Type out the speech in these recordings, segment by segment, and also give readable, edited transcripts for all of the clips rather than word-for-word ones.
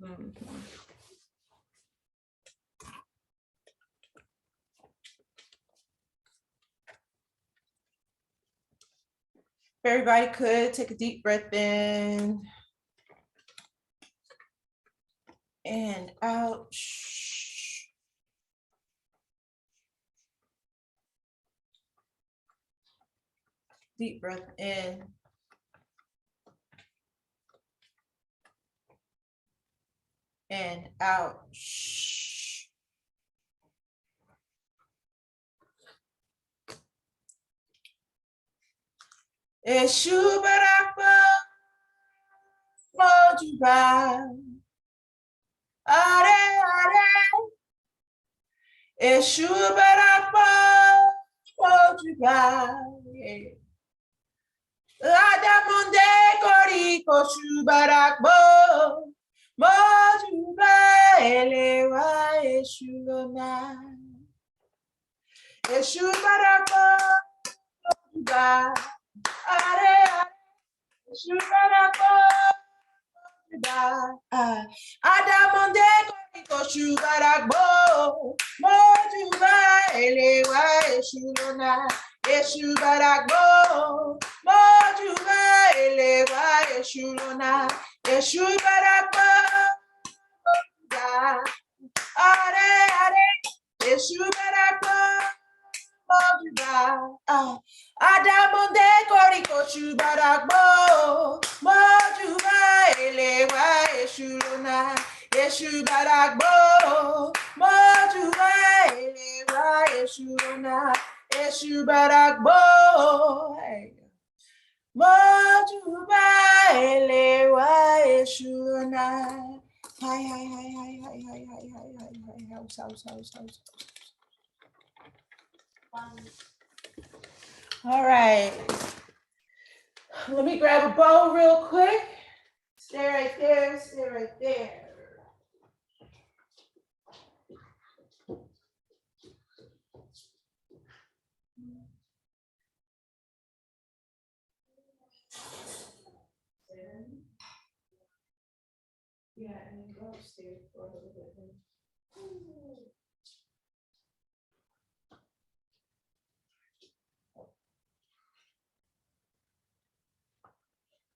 Mhm. If everybody could take a deep breath in and out. Deep breath in and out. Eshubarapa mojuba. Are are. Eshubarapa mojuba. Adamunde kori koshubarakbo. Mojuba elewa eshulona. Eshubarapa mojuba. Are are. Eshubarapa mojuba. Adamunde kori koshubarakbo. Mojuba elewa eshulona. Eshubaragbo, mojuba elewa eshulona, eshubaragbo, are are, eshubaragbo, mojuba, adamonde koriko shubaragbo, mojuba elewa eshulona, eshubaragbo, mojuba elewa eshulona. Eshubaragbo, mojuba elewa eshuna. Hi. House. All right. Let me grab a bowl real quick. Stay right there. Yeah, and then go upstairs for a little bit.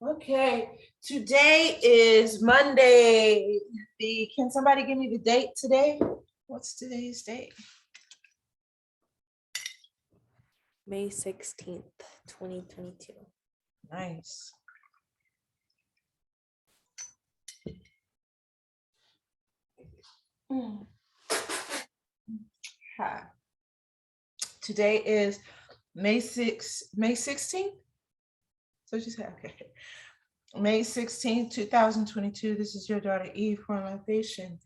Okay, today is Monday. Can somebody give me the date today? What's today's date? May 16th, 2022. Nice. Hi. Today is May 16th? So you said, okay. May 16th, 2022. This is your daughter Eve for motivation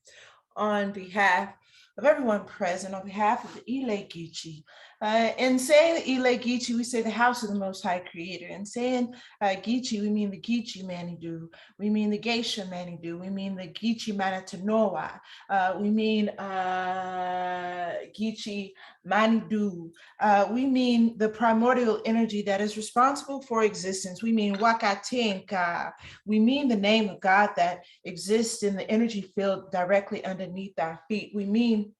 on behalf of everyone present, on behalf of the Ile Geechee. In saying the Ile Geechee, we say the house of the Most High Creator. In saying Geechee, we mean the Geechee Manitou. We mean the Geisha Manitou. We mean the Geechee Manitanoa. We mean Geechee Manitou. We mean the primordial energy that is responsible for existence. We mean Wakatenka. We mean the name of God that exists in the energy field directly underneath our feet. We mean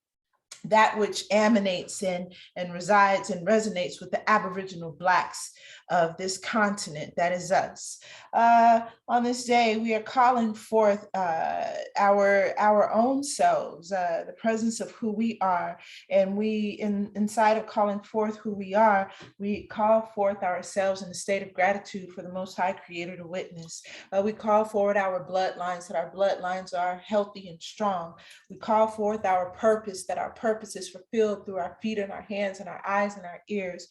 that which emanates and resides and resonates with the Aboriginal Blacks of this continent, that is us. On this day, we are calling forth our own selves, the presence of who we are. And we, inside of calling forth who we are, we call forth ourselves in a state of gratitude for the Most High Creator to witness. We call forward our bloodlines, that our bloodlines are healthy and strong. We call forth our purpose, that our purpose is fulfilled through our feet and our hands and our eyes and our ears.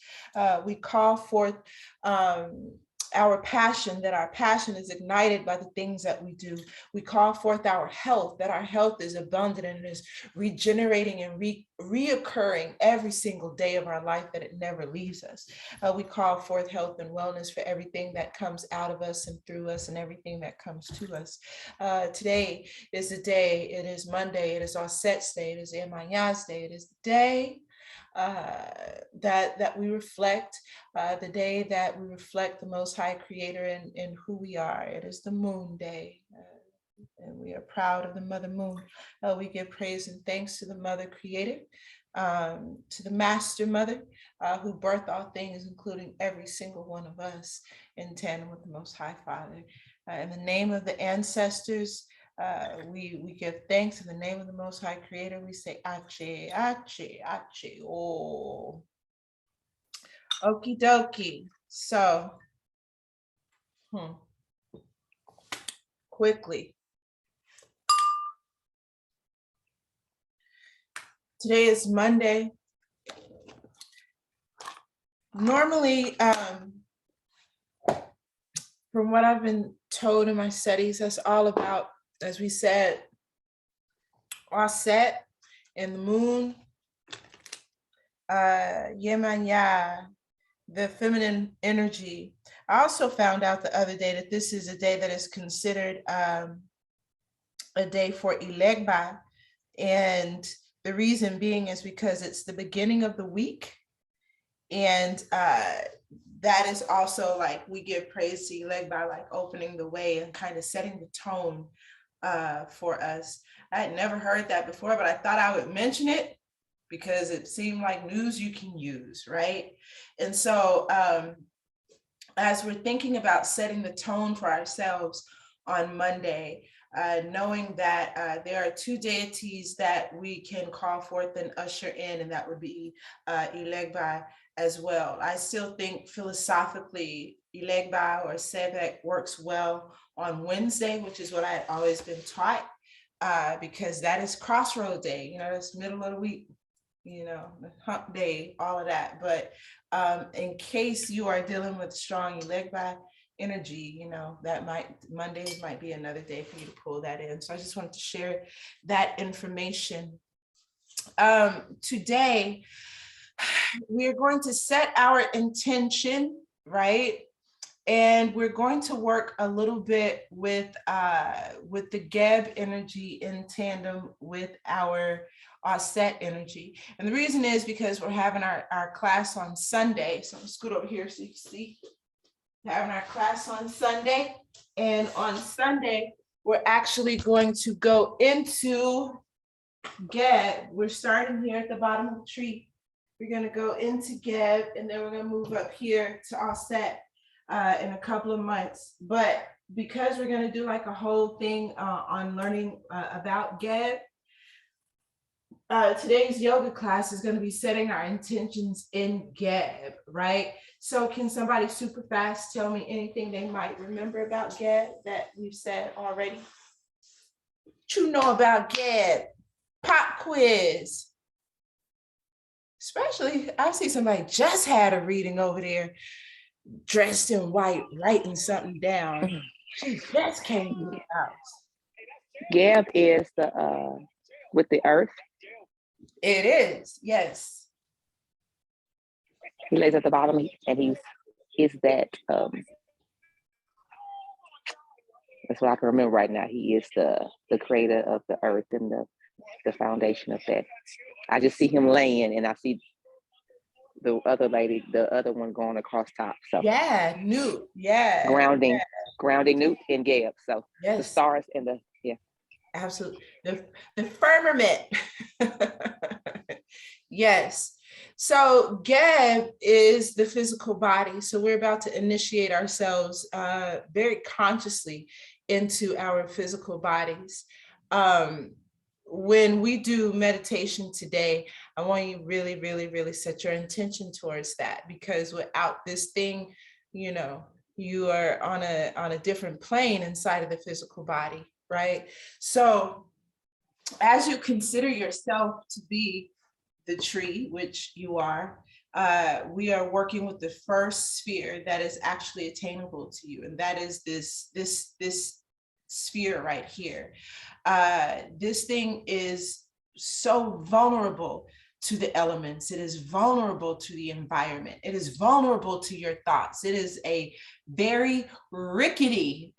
We call forth our passion, that our passion is ignited by the things that we do. We call forth our health, that our health is abundant and is regenerating and reoccurring every single day of our life, that it never leaves us. We call forth health and wellness for everything that comes out of us and through us and everything that comes to us. Today is the day, it is Monday, it is Osset's day, it is Emanya's day, it is the day that we reflect, the day that we reflect the Most High Creator in who we are. It is the moon day. And we are proud of the Mother Moon. We give praise and thanks to the Mother Creator, to the Master Mother, who birthed all things, including every single one of us, in tandem with the Most High Father. In the name of the ancestors, we give thanks. In the name of the Most High Creator, we say Ache, Ache, Ache. Oh, okie dokie. So, quickly. Today is Monday. Normally, from what I've been told in my studies, that's all about, as we said, Aset and the moon, Yemanya, the feminine energy. I also found out the other day that this is a day that is considered a day for Ilegba. And the reason being is because it's the beginning of the week. And that is also like, we give praise to Ilegba, like opening the way and kind of setting the tone for us. I had never heard that before, but I thought I would mention it because it seemed like news you can use, right? And so as we're thinking about setting the tone for ourselves on Monday, knowing that there are two deities that we can call forth and usher in, and that would be Ilegba as well. I still think philosophically, Ilegba or Sebek works well on Wednesday, which is what I had always been taught, because that is crossroad day, that's middle of the week, the hump day, all of that. But in case you are dealing with strong Ilegba energy, Mondays might be another day for you to pull that in. So I just wanted to share that information. Today, we are going to set our intention, right? And we're going to work a little bit with the Geb energy in tandem with our Set energy. And the reason is because we're having our class on Sunday. So I'm gonna scoot over here so you can see. We're having our class on Sunday. And on Sunday, we're actually going to go into Geb. We're starting here at the bottom of the tree. We're going to go into Geb, and then we're going to move up here to Offset in a couple of months. But because we're going to do like a whole thing on learning about Geb, today's yoga class is going to be setting our intentions in Geb, right? So can somebody super fast tell me anything they might remember about Geb that we've said already? What you know about Geb? Pop quiz. Especially, I see somebody just had a reading over there, dressed in white, writing something down. She just came to the house. Gab is the with the earth. It is, yes. He lays at the bottom, and he's that. That's what I can remember right now. He is the creator of the earth and the foundation of that. I just see him laying, and I see the other lady, the other one going across top. So yeah, Newt, yeah. Grounding Newt and Gab. So yes. The stars and absolutely, the firmament. Yes. So Geb is the physical body. So we're about to initiate ourselves very consciously into our physical bodies. When we do meditation today, I want you really, really, really set your intention towards that, because without this thing, you are on a different plane inside of the physical body, right? So as you consider yourself to be the tree, which you are, we are working with the first sphere that is actually attainable to you, and that is this sphere right here. This thing is so vulnerable to the elements. It is vulnerable to the environment. It is vulnerable to your thoughts. It is a very rickety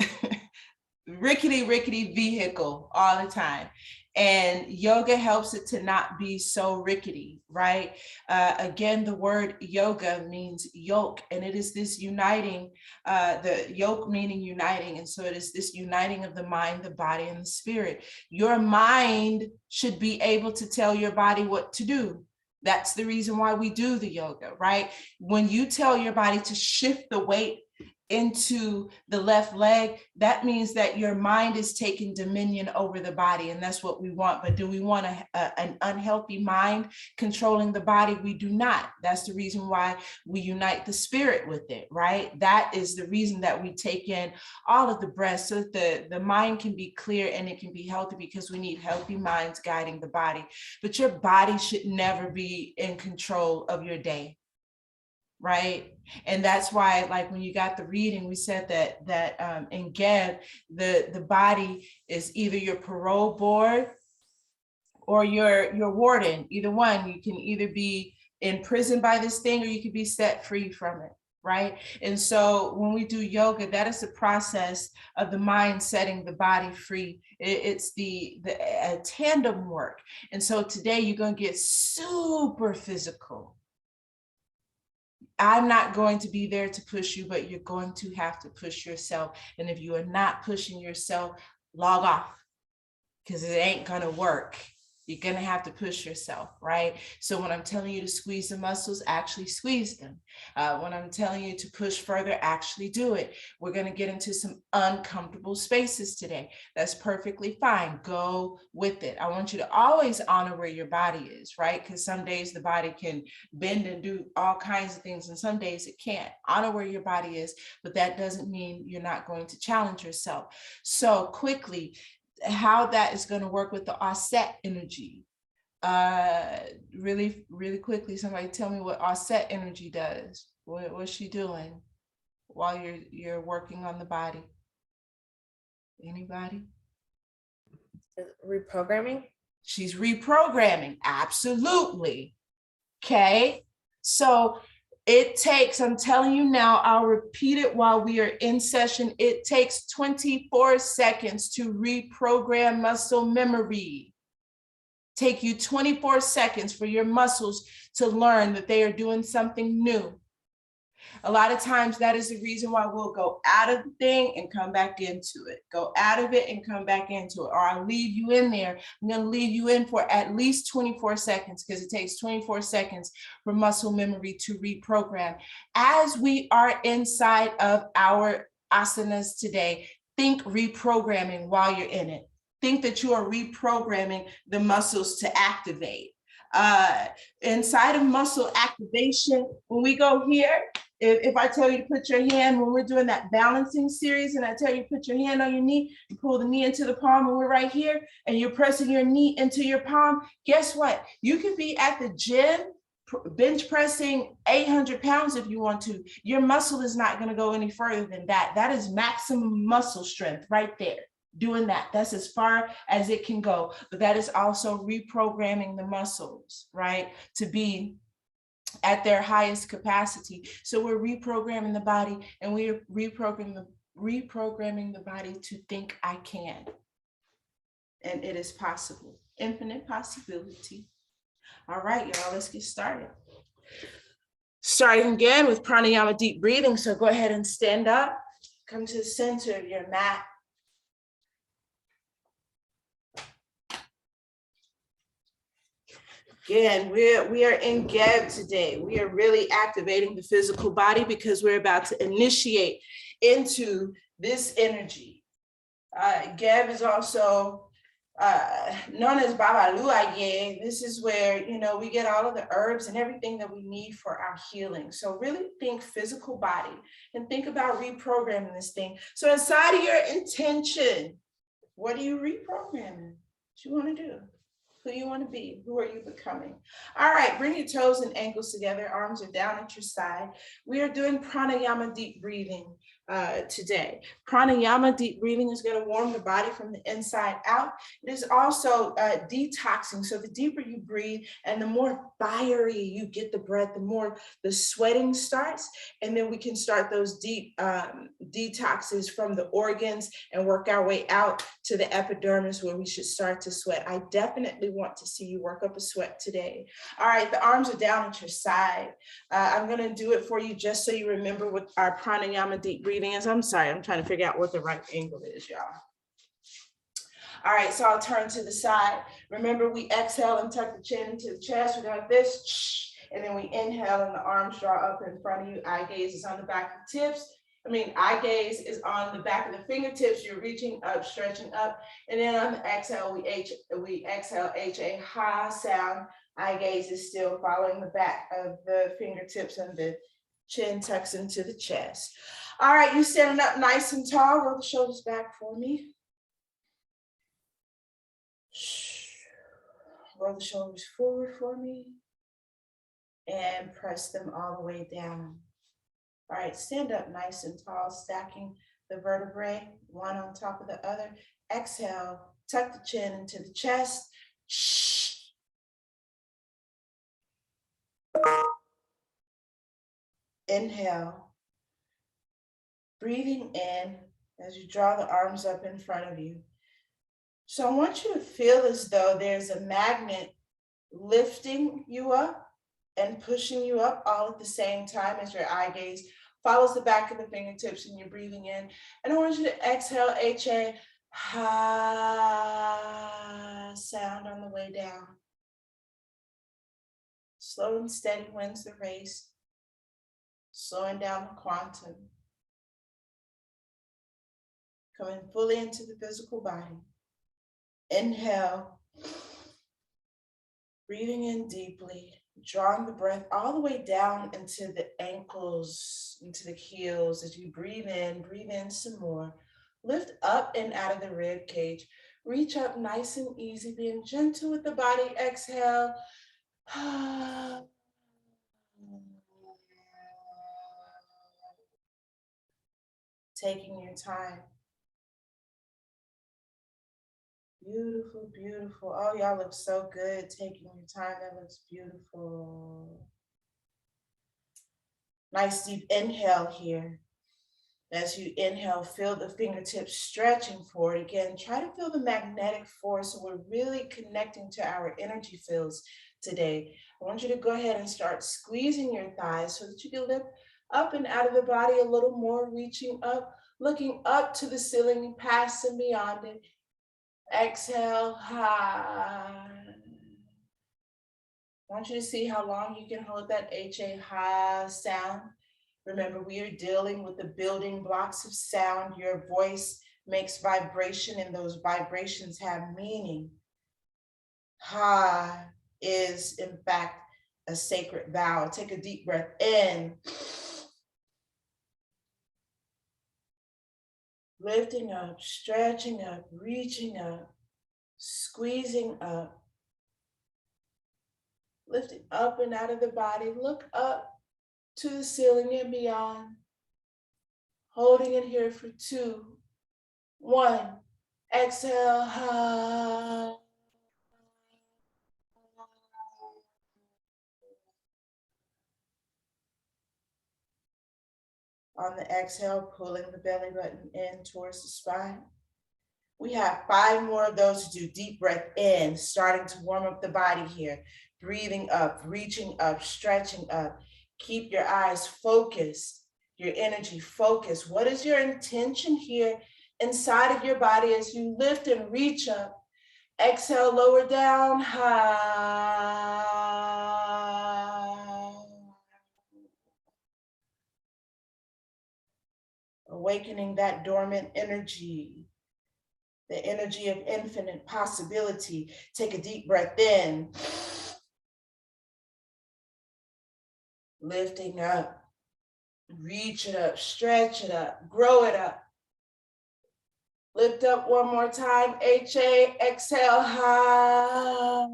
rickety vehicle all the time. And yoga helps it to not be so rickety, right? Again, the word yoga means yoke, and it is this uniting, the yoke meaning uniting. And so it is this uniting of the mind, the body, and the spirit. Your mind should be able to tell your body what to do. That's the reason why we do the yoga, right? When you tell your body to shift the weight into the left leg, that means that your mind is taking dominion over the body, and that's what we want. But do we want an unhealthy mind controlling the body? We do not. That's the reason why we unite the spirit with it, right? That is the reason that we take in all of the breaths, so that the mind can be clear and it can be healthy, because we need healthy minds guiding the body. But your body should never be in control of your day, right? And that's why, like when you got the reading, we said that in Geb, the body is either your parole board or your warden. Either one. You can either be in prison by this thing, or you could be set free from it, right? And so when we do yoga, that is the process of the mind setting the body free. It's the tandem work. And so today you're going to get super physical. I'm not going to be there to push you, but you're going to have to push yourself. And if you are not pushing yourself, log off, because it ain't going to work. You're going to have to push yourself, right? So when I'm telling you to squeeze the muscles, actually squeeze them. When I'm telling you to push further, actually do it. We're going to get into some uncomfortable spaces today. That's perfectly fine. Go with it. I want you to always honor where your body is, right? Because some days the body can bend and do all kinds of things, and some days it can't. Honor where your body is, but that doesn't mean you're not going to challenge yourself. So quickly, how that is going to work with the offset energy. Really quickly, somebody tell me what offset energy does. What's she doing while you're working on the body? Anybody? Reprogramming? She's reprogramming. Absolutely. Okay. So it takes, I'm telling you now, I'll repeat it while we are in session. It takes 24 seconds to reprogram muscle memory. Take you 24 seconds for your muscles to learn that they are doing something new. A lot of times that is the reason why we'll go out of the thing and come back into it. Go out of it and come back into it. Or I'll leave you in there. I'm going to leave you in for at least 24 seconds, because it takes 24 seconds for muscle memory to reprogram. As we are inside of our asanas today, think reprogramming while you're in it. Think that you are reprogramming the muscles to activate. Inside of muscle activation, when we go here, if I tell you to put your hand, when we're doing that balancing series, and I tell you to put your hand on your knee, you pull the knee into the palm, and we're right here, and you're pressing your knee into your palm, guess what? You could be at the gym, bench pressing 800 pounds if you want to. Your muscle is not going to go any further than that. That is maximum muscle strength right there. Doing that, that's as far as it can go. But that is also reprogramming the muscles, right, to be at their highest capacity. So we're reprogramming the body, and we're reprogramming the body to think I can. And it is possible. Infinite possibility. All right, y'all, let's get started. Starting again with pranayama, deep breathing. So go ahead and stand up. Come to the center of your mat. Again, we are in Geb today. We are really activating the physical body, because we're about to initiate into this energy. Geb is also known as Baba Luaye. This is where, we get all of the herbs and everything that we need for our healing. So really think physical body and think about reprogramming this thing. So inside of your intention, what are you reprogramming? What you want to do? Who you want to be? Who are you becoming? All right, bring your toes and ankles together. Arms are down at your side. We are doing pranayama, deep breathing. today. Pranayama, deep breathing, is going to warm the body from the inside out. It is also detoxing. So the deeper you breathe and the more fiery you get the breath, the more the sweating starts. And then we can start those deep detoxes from the organs and work our way out to the epidermis where we should start to sweat. I definitely want to see you work up a sweat today. All right, the arms are down at your side. I'm going to do it for you just so you remember what our pranayama deep breathing is. I'm sorry, I'm trying to figure out what the right angle is, y'all. All right, so I'll turn to the side. Remember, we exhale and tuck the chin into the chest. We're like this, and then we inhale and the arms draw up in front of you. Eye gaze is on the back of the tips. Eye gaze is on the back of the fingertips. You're reaching up, stretching up. And then on the exhale, we exhale H-A, ha sound. Eye gaze is still following the back of the fingertips and the chin tucks into the chest. All right, you standing up nice and tall. Roll the shoulders back for me. Roll the shoulders forward for me. And press them all the way down. All right, stand up nice and tall, stacking the vertebrae, one on top of the other. Exhale, tuck the chin into the chest. Inhale. Breathing in as you draw the arms up in front of you. So I want you to feel as though there's a magnet lifting you up and pushing you up all at the same time as your eye gaze follows the back of the fingertips and you're breathing in. And I want you to exhale, H-A, ha sound on the way down. Slow and steady wins the race. Slowing down the quantum. Coming fully into the physical body. Inhale. Breathing in deeply. Drawing the breath all the way down into the ankles, into the heels. As you breathe in some more. Lift up and out of the rib cage. Reach up nice and easy, being gentle with the body. Exhale. Taking your time. Beautiful, beautiful. Oh, y'all look so good. Taking your time. That looks beautiful. Nice deep inhale here. As you inhale, feel the fingertips stretching forward. Again, try to feel the magnetic force. So we're really connecting to our energy fields today. I want you to go ahead and start squeezing your thighs so that you can lift up and out of the body a little more, reaching up, looking up to the ceiling, past and beyond it. Exhale, high. I want you to see how long you can hold that H-A high sound. Remember, we are dealing with the building blocks of sound. Your voice makes vibration and those vibrations have meaning. Ha is, in fact, a sacred vow. Take a deep breath in. Lifting up, stretching up, reaching up, squeezing up. Lifting up and out of the body. Look up to the ceiling and beyond. Holding it here for 2, 1. Exhale. On the exhale, pulling the belly button in towards the spine. We have 5 more of those to do. Deep breath in, starting to warm up the body here. Breathing up, reaching up, stretching up. Keep your eyes focused, your energy focused. What is your intention here inside of your body as you lift and reach up? Exhale, lower down, high. Awakening that dormant energy, the energy of infinite possibility. Take a deep breath in. Lifting up, reach it up, stretch it up, grow it up. Lift up one more time, H-A, exhale, high.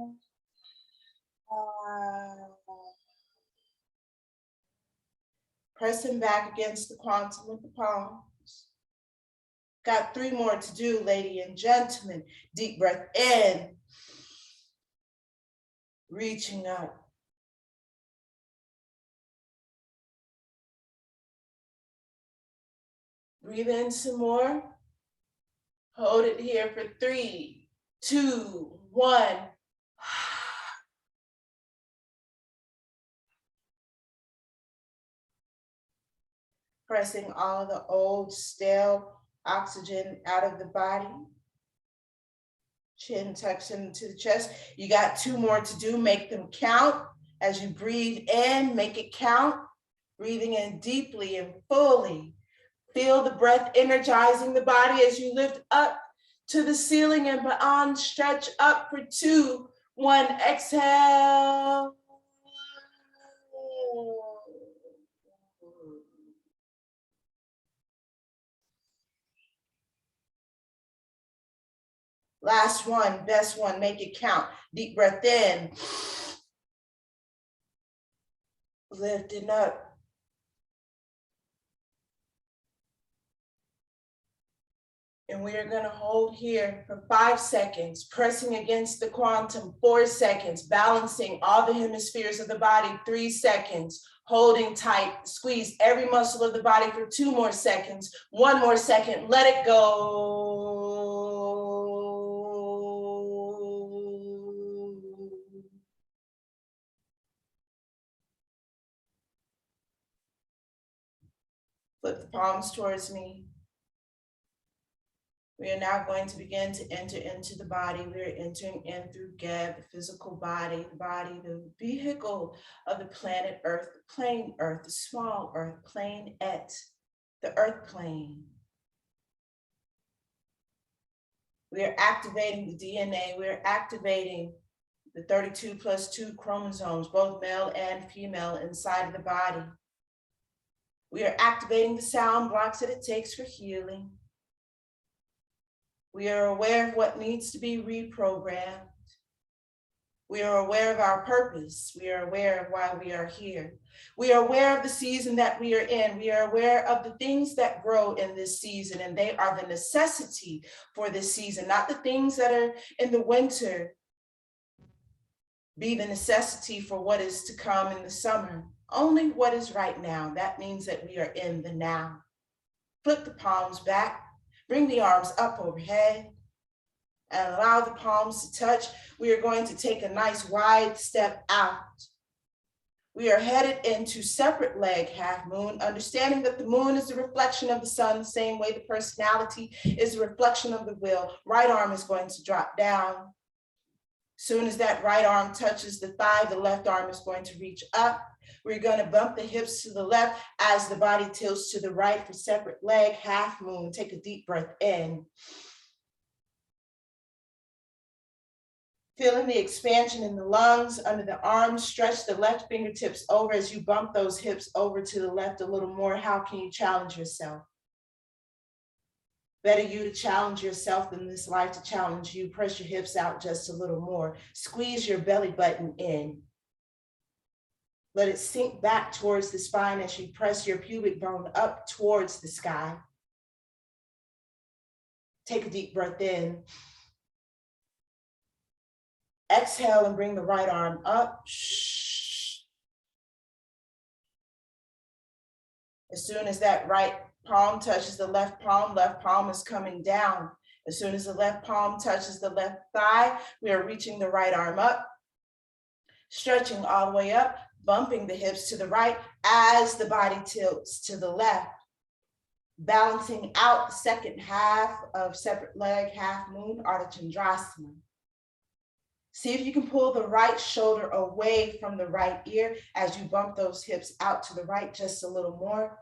Pressing back against the quantum with the palms. Got 3 more to do, ladies and gentlemen. Deep breath in. Reaching up. Breathe in some more. Hold it here for 3, 2, 1. Pressing all the old, stale oxygen out of the body. Chin tucks into the chest. You got 2 more to do. Make them count. As you breathe in, make it count. Breathing in deeply and fully. Feel the breath energizing the body as you lift up to the ceiling and beyond. Stretch up for 2, 1. Exhale. Last one, best one, make it count. Deep breath in. Lifting up. And we are going to hold here for 5 seconds, pressing against the quantum, 4 seconds, balancing all the hemispheres of the body, 3 seconds, holding tight, squeeze every muscle of the body for 2 more seconds, 1 more second, let it go. Flip the palms towards me. We are now going to begin to enter into the body. We are entering in through Geb, the physical body, the vehicle of the planet Earth, the plane Earth, the small Earth, plane et, the Earth plane. We are activating the DNA. We are activating the 32+2 chromosomes, both male and female, inside of the body. We are activating the sound blocks that it takes for healing. We are aware of what needs to be reprogrammed. We are aware of our purpose. We are aware of why we are here. We are aware of the season that we are in. We are aware of the things that grow in this season, and they are the necessity for this season, not the things that are in the winter be the necessity for what is to come in the summer. Only what is right now. That means that we are in the now. Flip the palms back. Bring the arms up overhead and allow the palms to touch. We are going to take a nice wide step out. We are headed into separate leg half moon, understanding that the moon is the reflection of the sun, the same way the personality is a reflection of the will. Right arm is going to drop down. Soon as that right arm touches the thigh, the left arm is going to reach up. We're going to bump the hips to the left as the body tilts to the right for separate leg, half moon. Take a deep breath in. Feeling the expansion in the lungs, under the arms, stretch the left fingertips over as you bump those hips over to the left a little more. How can you challenge yourself? Better you to challenge yourself than this life to challenge you. Press your hips out just a little more. Squeeze your belly button in. Let it sink back towards the spine as you press your pubic bone up towards the sky. Take a deep breath in. Exhale and bring the right arm up. As soon as that right palm touches the left palm is coming down. As soon as the left palm touches the left thigh, we are reaching the right arm up, stretching all the way up, bumping the hips to the right as the body tilts to the left, balancing out the second half of separate leg, half moon, Ardha Chandrasana. See if you can pull the right shoulder away from the right ear as you bump those hips out to the right just a little more.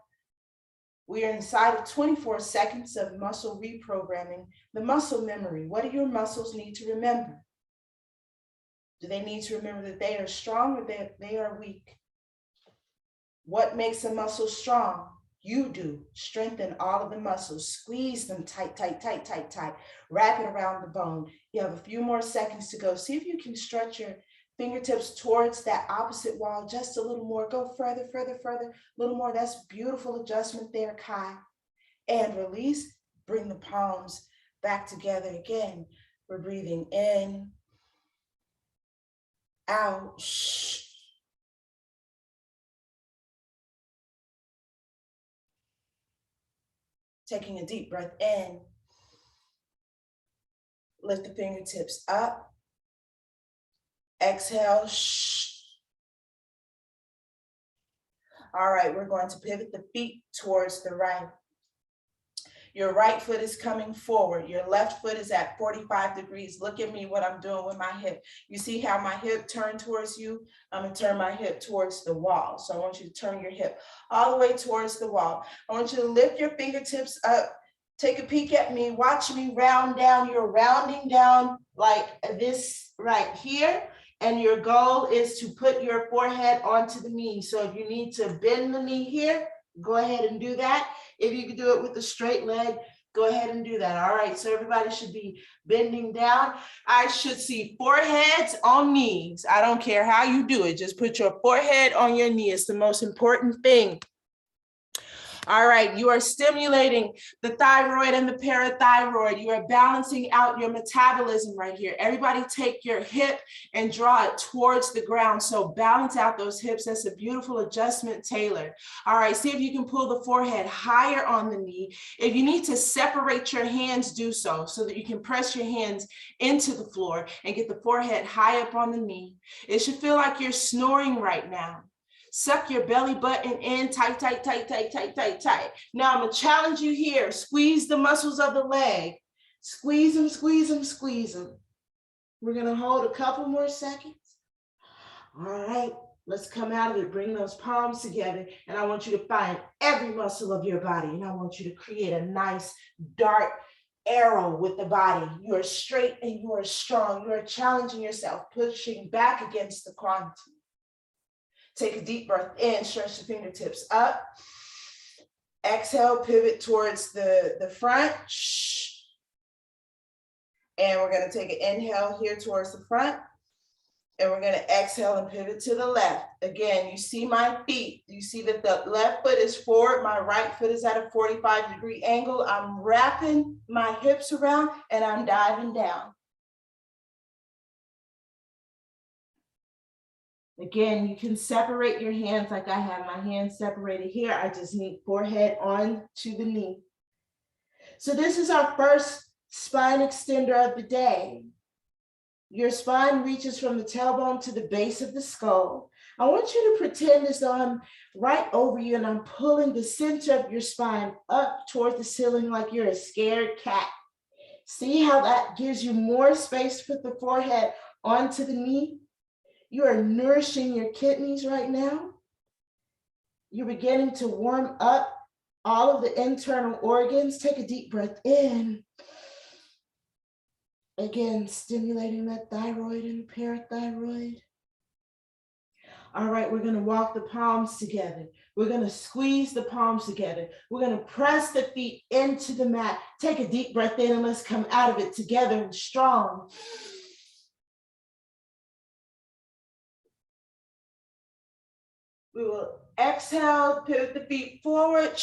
We are inside of 24 seconds of muscle reprogramming, the muscle memory. What do your muscles need to remember? Do they need to remember that they are strong or that they are weak? What makes a muscle strong? You do. Strengthen all of the muscles. Squeeze them tight, tight, tight, tight, tight. Wrap it around the bone. You have a few more seconds to go. See if you can stretch your Fingertips towards that opposite wall, just a little more. Go further, further, further, a little more. That's beautiful adjustment there, Kai. And release, bring the palms back together again. We're breathing in, out. Taking a deep breath in. Lift the fingertips up. Exhale. All right, we're going to pivot the feet towards the right. Your right foot is coming forward. Your left foot is at 45 degrees. Look at me, what I'm doing with my hip. You see how my hip turned towards you? I'm gonna turn my hip towards the wall. So I want you to turn your hip all the way towards the wall. I want you to lift your fingertips up. Take a peek at me. Watch me round down. You're rounding down like this right here. And your goal is to put your forehead onto the knee. So if you need to bend the knee here, go ahead and do that. If you can do it with a straight leg, go ahead and do that. All right, so everybody should be bending down. I should see foreheads on knees. I don't care how you do it. Just put your forehead on your knee. It's the most important thing. All right, you are stimulating the thyroid and the parathyroid. You are balancing out your metabolism right here. Everybody take your hip and draw it towards the ground. So balance out those hips. That's a beautiful adjustment, Taylor. All right, see if you can pull the forehead higher on the knee. If you need to separate your hands, do so that you can press your hands into the floor and get the forehead high up on the knee. It should feel like you're snoring right now. Suck your belly button in, tight, tight, tight, tight, tight, tight, tight. Now I'm gonna challenge you here. Squeeze the muscles of the leg. Squeeze them, squeeze them, squeeze them. We're gonna hold a couple more seconds. All right, let's come out of it. Bring those palms together. And I want you to find every muscle of your body. And I want you to create a nice dart arrow with the body. You are straight and you are strong. You are challenging yourself, pushing back against the quantum. Take a deep breath in, stretch the fingertips up. Exhale, pivot towards the front. And we're gonna take an inhale here towards the front. And we're gonna exhale and pivot to the left. Again, you see my feet. You see that the left foot is forward, my right foot is at a 45-degree angle. I'm wrapping my hips around and I'm diving down. Again, you can separate your hands like I have my hands separated here. I just need forehead on to the knee. So this is our first spine extender of the day. Your spine reaches from the tailbone to the base of the skull. I want you to pretend as though I'm right over you and I'm pulling the center of your spine up toward the ceiling like you're a scared cat. See how that gives you more space to put the forehead onto the knee? You are nourishing your kidneys right now. You're beginning to warm up all of the internal organs. Take a deep breath in. Again, stimulating that thyroid and parathyroid. All right, we're going to walk the palms together. We're going to squeeze the palms together. We're going to press the feet into the mat. Take a deep breath in and let's come out of it together and strong. We will exhale, pivot the feet forward.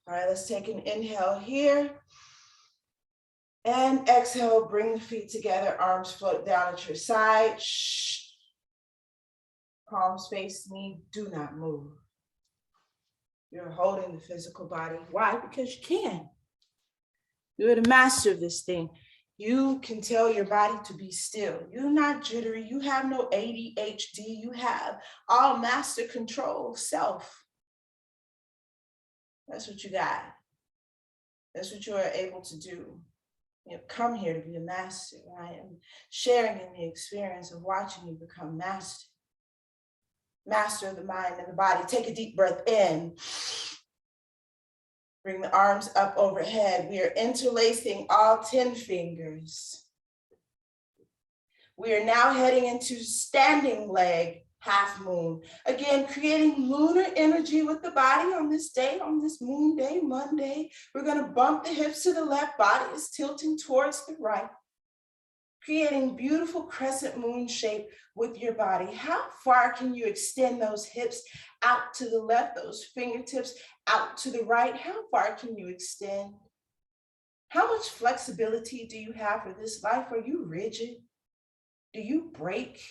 All right, let's take an inhale here. And exhale, bring the feet together, arms float down at your side. Palms face me, do not move. You're holding the physical body. Why? Because you can. You're the master of this thing. You can tell your body to be still. You're not jittery. You have no ADHD. You have all master control self. That's what you got. That's what you are able to do. You have come here to be a master. I am sharing in the experience of watching you become master. Master of the mind and the body. Take a deep breath in. Bring the arms up overhead. We are interlacing all 10 fingers. We are now heading into standing leg half moon. Again, creating lunar energy with the body on this day, on this moon day, Monday. We're going to bump the hips to the left, body is tilting towards the right. Creating beautiful crescent moon shape with your body. How far can you extend those hips out to the left, those fingertips out to the right? How far can you extend? How much flexibility do you have for this life? Are you rigid? Do you break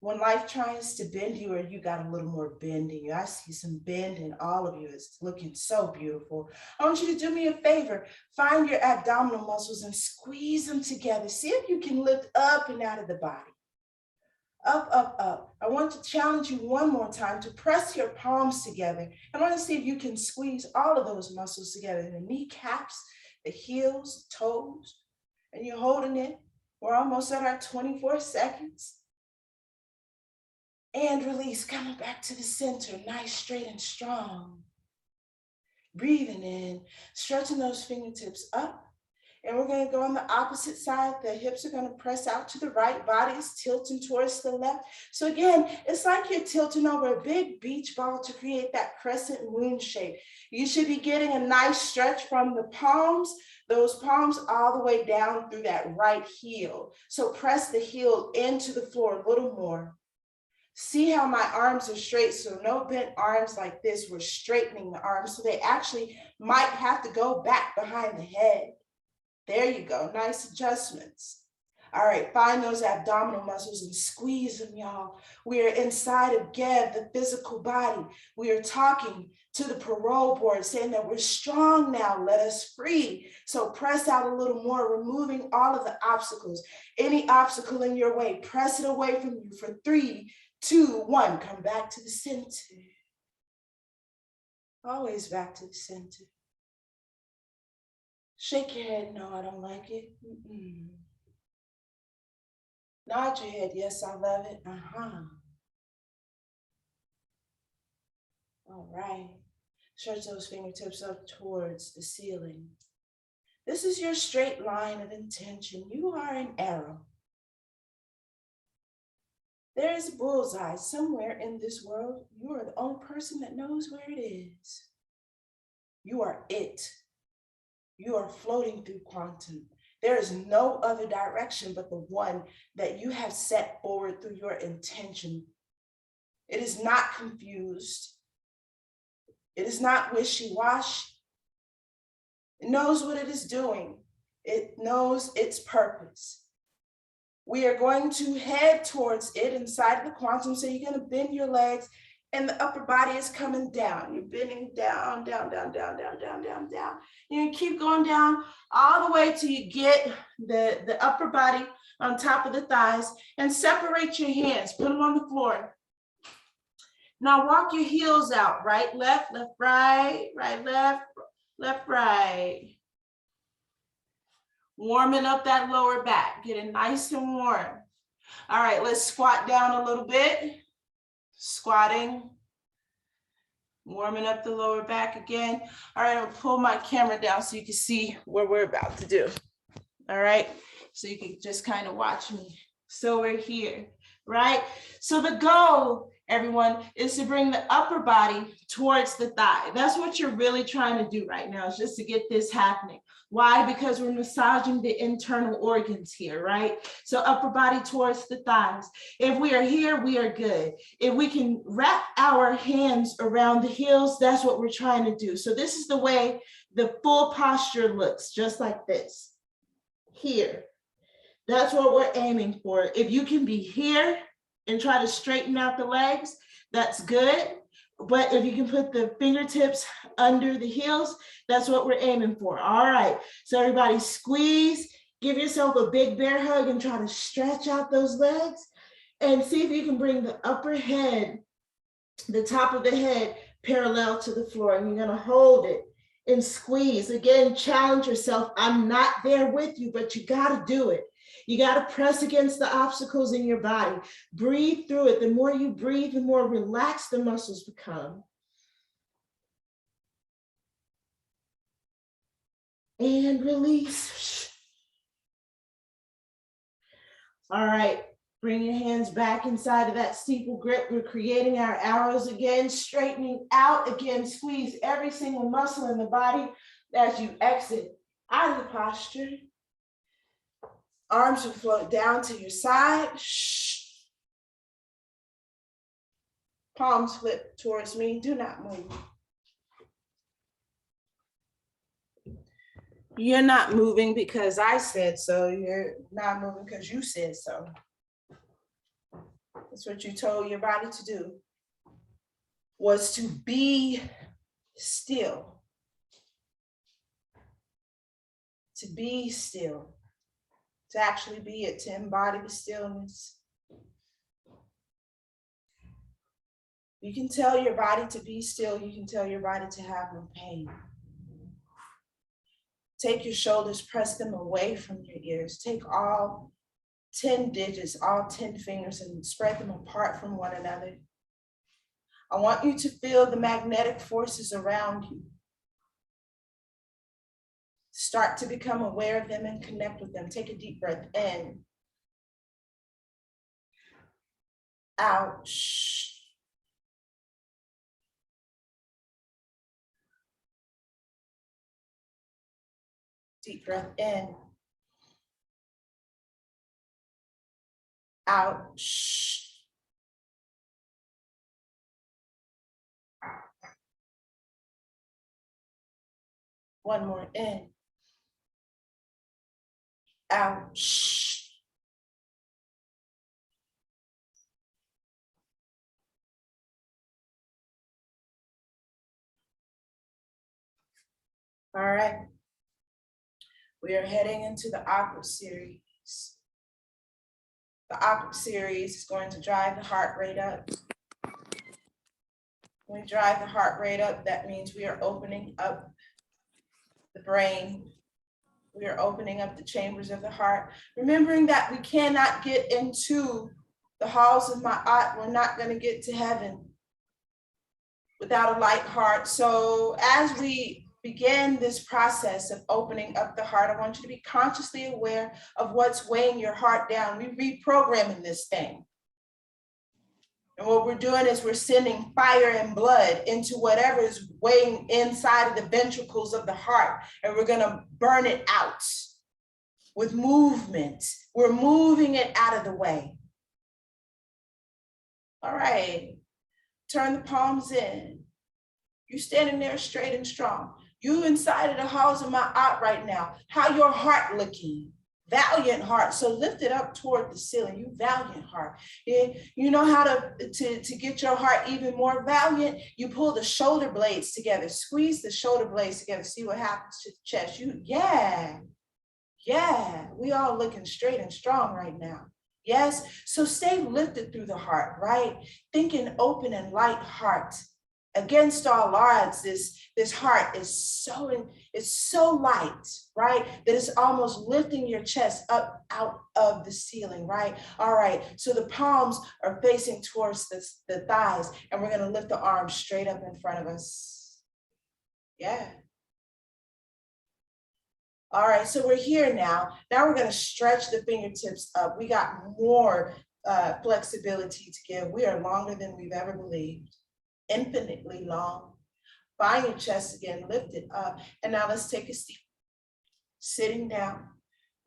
when life tries to bend you, or you got a little more bend in you? I see some bend in all of you. It's looking so beautiful. I want you to do me a favor. Find your abdominal muscles and squeeze them together. See if you can lift up and out of the body. Up, up, up. I want to challenge you one more time to press your palms together. I want to see if you can squeeze all of those muscles together, the kneecaps, the heels, toes, and you're holding it. We're almost at our 24 seconds. And release, coming back to the center, nice, straight, and strong. Breathing in, stretching those fingertips up. And we're going to go on the opposite side. The hips are going to press out to the right, body is tilting towards the left. So again, it's like you're tilting over a big beach ball to create that crescent moon shape. You should be getting a nice stretch from the palms, those palms all the way down through that right heel. So press the heel into the floor a little more. See how my arms are straight, so no bent arms like this. We're straightening the arms, so they actually might have to go back behind the head. There you go, nice adjustments. All right, find those abdominal muscles and squeeze them, y'all. We are inside of Geb, the physical body. We are talking to the parole board, saying that we're strong now, let us free. So press out a little more, removing all of the obstacles. Any obstacle in your way, press it away from you for 3, 2, 1. Come back to the center. Always back to the center. Shake your head, no, I don't like it. Nod your head, yes, I love it. All right. Stretch those fingertips up towards the ceiling. This is your straight line of intention. You are an arrow. There is a bullseye somewhere in this world. You are the only person that knows where it is. You are it. You are floating through quantum. There is no other direction but the one that you have set forward through your intention. It is not confused. It is not wishy-washy. It knows what it is doing. It knows its purpose. We are going to head towards it inside of the quantum. So you're going to bend your legs and the upper body is coming down. You're bending down, down, down, down, down, down, down, down. You're going to keep going down all the way till you get the upper body on top of the thighs, and separate your hands, put them on the floor. Now walk your heels out, right, left, right, left, right. Warming up that lower back, getting nice and warm. All right, let's squat down a little bit. Squatting, warming up the lower back again. All right, I'll pull my camera down so you can see what we're about to do. All right, so you can just kind of watch me. So we're here, right? So the goal, everyone, is to bring the upper body towards the thigh. That's what you're really trying to do right now, is just to get this happening. Why? Because we're massaging the internal organs here, right? So upper body towards the thighs. If we are here, we are good. If we can wrap our hands around the heels, that's what we're trying to do. So this is the way the full posture looks, just like this. Here. That's what we're aiming for. If you can be here and try to straighten out the legs, that's good. But if you can put the fingertips under the heels, that's what we're aiming for. All right, so everybody squeeze, give yourself a big bear hug and try to stretch out those legs, and see if you can bring the upper head, the top of the head, parallel to the floor. And you're gonna hold it and squeeze. Again, challenge yourself. I'm not there with you, but you gotta do it. You got to press against the obstacles in your body. Breathe through it. The more you breathe, the more relaxed the muscles become. And release. All right, Bring your hands back inside of that steeple grip. We're creating our arrows again, straightening out again. Squeeze every single muscle in the body as you exit out of the posture. Arms will float down to your side. Palms flip towards me. Do not move. You're not moving because I said so. You're not moving because you said so. That's what you told your body to do, was to be still. To be still. To actually be it, to embody the stillness. You can tell your body to be still. You can tell your body to have no pain. Take your shoulders, press them away from your ears. Take all 10 digits, all 10 fingers, and spread them apart from one another. I want you to feel the magnetic forces around you. Start to become aware of them and connect with them. Take a deep breath in. Out. Deep breath in. Out. One more in. Out. All right. We are heading into the awkward series. The awkward series is going to drive the heart rate up. When we drive the heart rate up, that means we are opening up the brain. We are opening up the chambers of the heart, remembering that we cannot get into the halls of Ma'at. We're not going to get to heaven without a light heart. So as we begin this process of opening up the heart, I want you to be consciously aware of what's weighing your heart down. We're reprogramming this thing. And what we're doing is we're sending fire and blood into whatever is weighing inside of the ventricles of the heart, and we're going to burn it out with movement. We're moving it out of the way. All right. Turn the palms in. You're standing there straight and strong. You inside of the halls of Ma'at right now. How your heart looking? Valiant heart. So lift it up toward the ceiling. You valiant heart. You know how to get your heart even more valiant? You pull the shoulder blades together. Squeeze the shoulder blades together. See what happens to the chest. Yeah. We all looking straight and strong right now. Yes. So stay lifted through the heart, right? Think an open and light heart. Against all odds, this heart is so light, right? That it's almost lifting your chest up out of the ceiling, right? All right, so the palms are facing towards the thighs, and we're gonna lift the arms straight up in front of us. Yeah. All right, so we're here now. Now we're gonna stretch the fingertips up. We got more flexibility to give. We are longer than we've ever believed. Infinitely long. Find your chest again, lift it up. And now let's take a seat. Sitting down.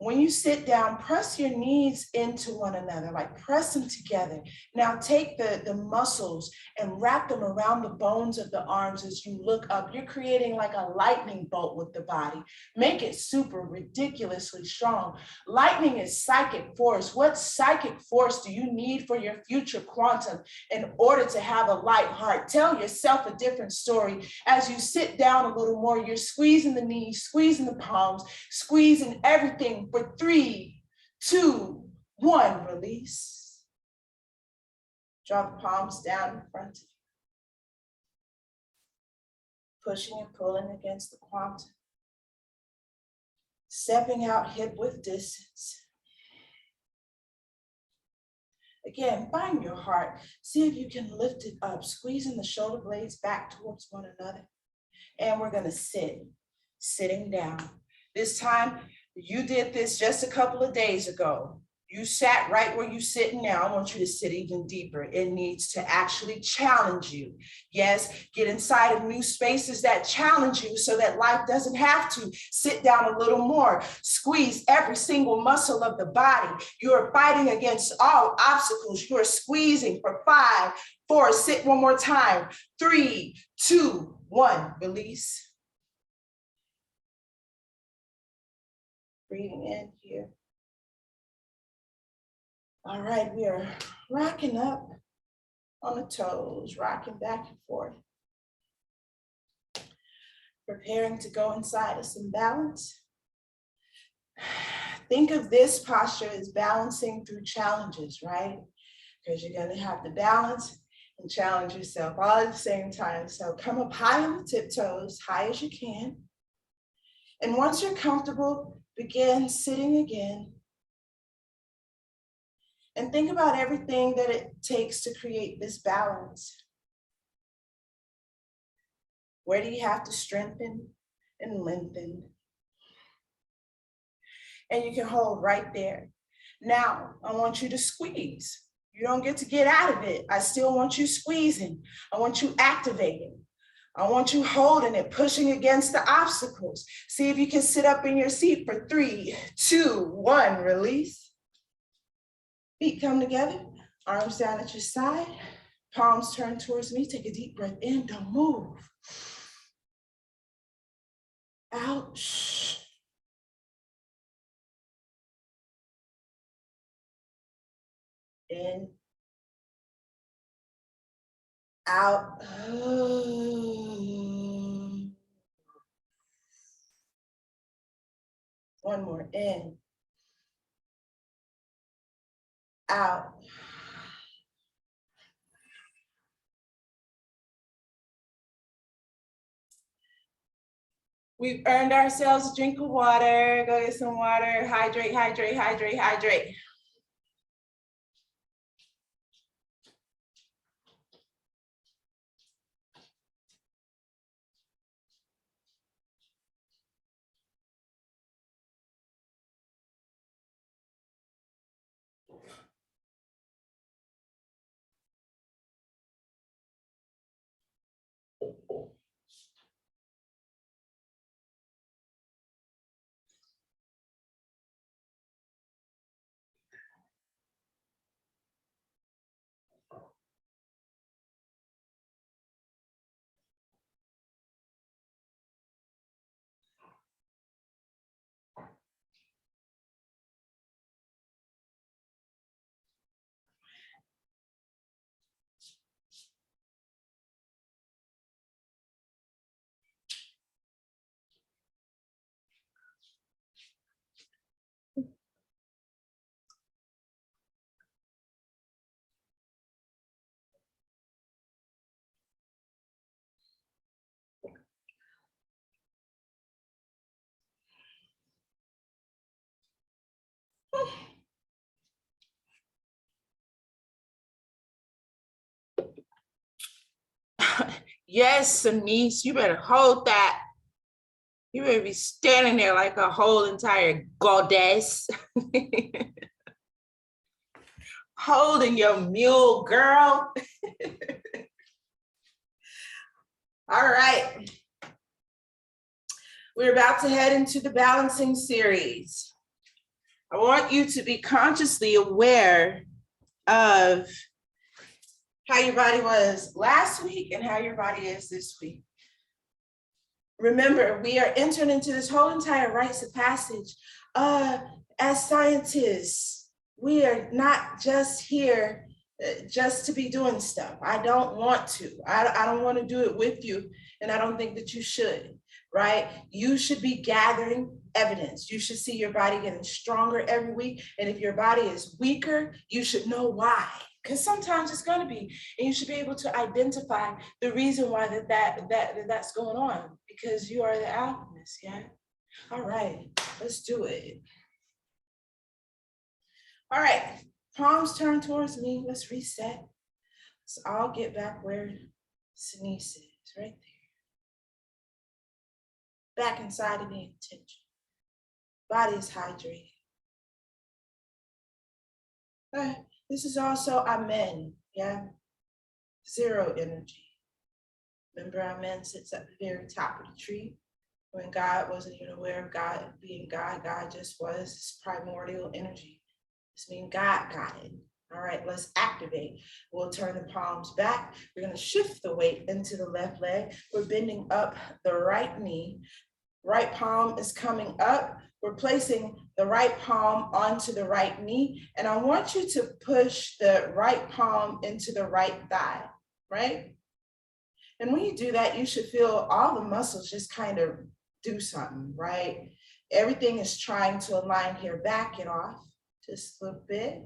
When you sit down, press your knees into one another, like press them together. Now take the muscles and wrap them around the bones of the arms as you look up. You're creating like a lightning bolt with the body. Make it super ridiculously strong. Lightning is psychic force. What psychic force do you need for your future quantum in order to have a light heart? Tell yourself a different story. As you sit down a little more, you're squeezing the knees, squeezing the palms, squeezing everything. For 3, 2, 1, release. Draw the palms down in front of you. Pushing and pulling against the quantum. Stepping out hip width distance. Again, find your heart. See if you can lift it up, squeezing the shoulder blades back towards one another. And we're gonna sitting down. This time, you did this just a couple of days ago. You sat right where you're sitting now. I want you to sit even deeper. It needs to actually challenge you. Yes, get inside of new spaces that challenge you so that life doesn't have to. Sit down a little more. Squeeze every single muscle of the body. You're fighting against all obstacles. You're squeezing for 5, 4, sit one more time. 3, 2, 1, release. Breathing in here. All right, we are rocking up on the toes, rocking back and forth. Preparing to go inside of some balance. Think of this posture as balancing through challenges, right? Because you're gonna have to balance and challenge yourself all at the same time. So come up high on the tiptoes, high as you can. And once you're comfortable, begin sitting again. And think about everything that it takes to create this balance. Where do you have to strengthen and lengthen? And you can hold right there. Now, I want you to squeeze. You don't get to get out of it. I still want you squeezing. I want you activating. I want you holding it, pushing against the obstacles. See if you can sit up in your seat for 3, 2, 1, release. Feet come together, arms down at your side, palms turn towards me. Take a deep breath in, don't move. Out. In. Out. One more, in. Out. We've earned ourselves a drink of water. Go get some water. Hydrate, hydrate, hydrate, hydrate. Yes, Anise, you better hold that. You better be standing there like a whole entire goddess. Holding your mule, girl. All right. We're about to head into the balancing series. I want you to be consciously aware of how your body was last week and how your body is this week. Remember, we are entering into this whole entire rites of passage. As scientists, we are not just here just to be doing stuff. I don't want to. I don't want to do it with you, and I don't think that you should, right? You should be gathering evidence. You should see your body getting stronger every week, and if your body is weaker, you should know why. Because sometimes it's going to be, and you should be able to identify the reason why that's going on, because you are the alchemist, yeah? All right, let's do it. All right, palms turn towards me. Let's reset. Let's all get back where Denise is, right there. Back inside of the intention. Body is hydrated. This is also amen, yeah? Zero energy. Remember, amen sits at the very top of the tree. When God wasn't even aware of God being God, God just was this primordial energy. This means God got it. All right, let's activate. We'll turn the palms back. We're going to shift the weight into the left leg. We're bending up the right knee. Right palm is coming up. We're placing the right palm onto the right knee. And I want you to push the right palm into the right thigh, right? And when you do that, you should feel all the muscles just kind of do something, right? Everything is trying to align here. Back it off just a little bit.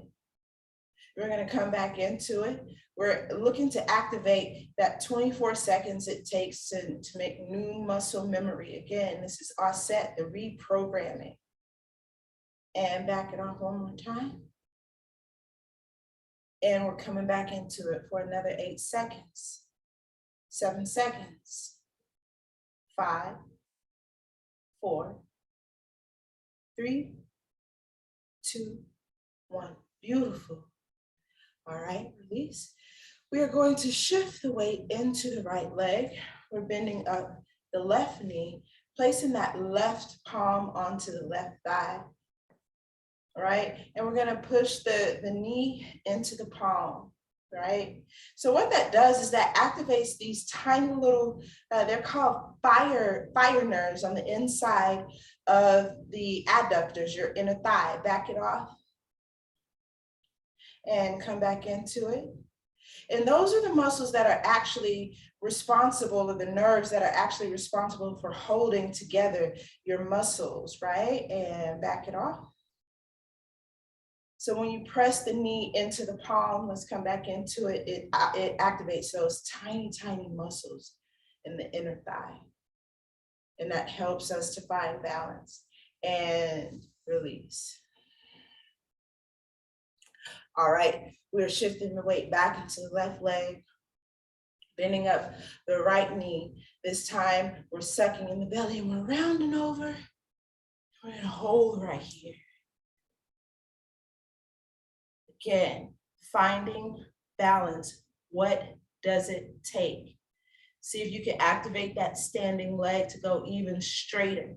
We're going to come back into it. We're looking to activate that 24 seconds it takes to make new muscle memory. Again, this is offset, the reprogramming. And back it off one more time. And we're coming back into it for another 8 seconds. 7 seconds. 5, 4, 3, 2, 1. Beautiful. All right, release. We are going to shift the weight into the right leg. We're bending up the left knee, placing that left palm onto the left thigh. All right, and we're gonna push the knee into the palm, right? So what that does is that activates these tiny little, they're called fire nerves on the inside of the adductors, your inner thigh. Back it off. And come back into it. And those are the muscles that are actually responsible, or the nerves that are actually responsible for holding together your muscles, right? And back it off. So when you press the knee into the palm, let's come back into it, it activates those tiny, tiny muscles in the inner thigh. And that helps us to find balance and release. All right, we're shifting the weight back into the left leg, bending up the right knee. This time we're sucking in the belly and we're rounding over. We're gonna hold right here. Again, finding balance. What does it take? See if you can activate that standing leg to go even straighter.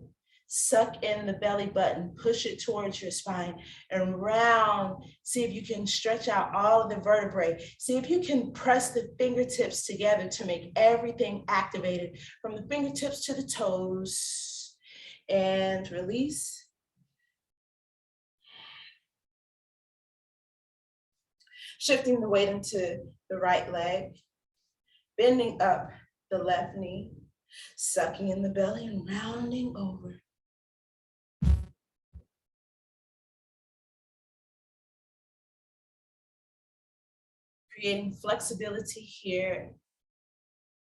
Suck in the belly button, push it towards your spine and round. See if you can stretch out all of the vertebrae. See if you can press the fingertips together to make everything activated from the fingertips to the toes. And release. Shifting the weight into the right leg, bending up the left knee, sucking in the belly and rounding over. Creating flexibility here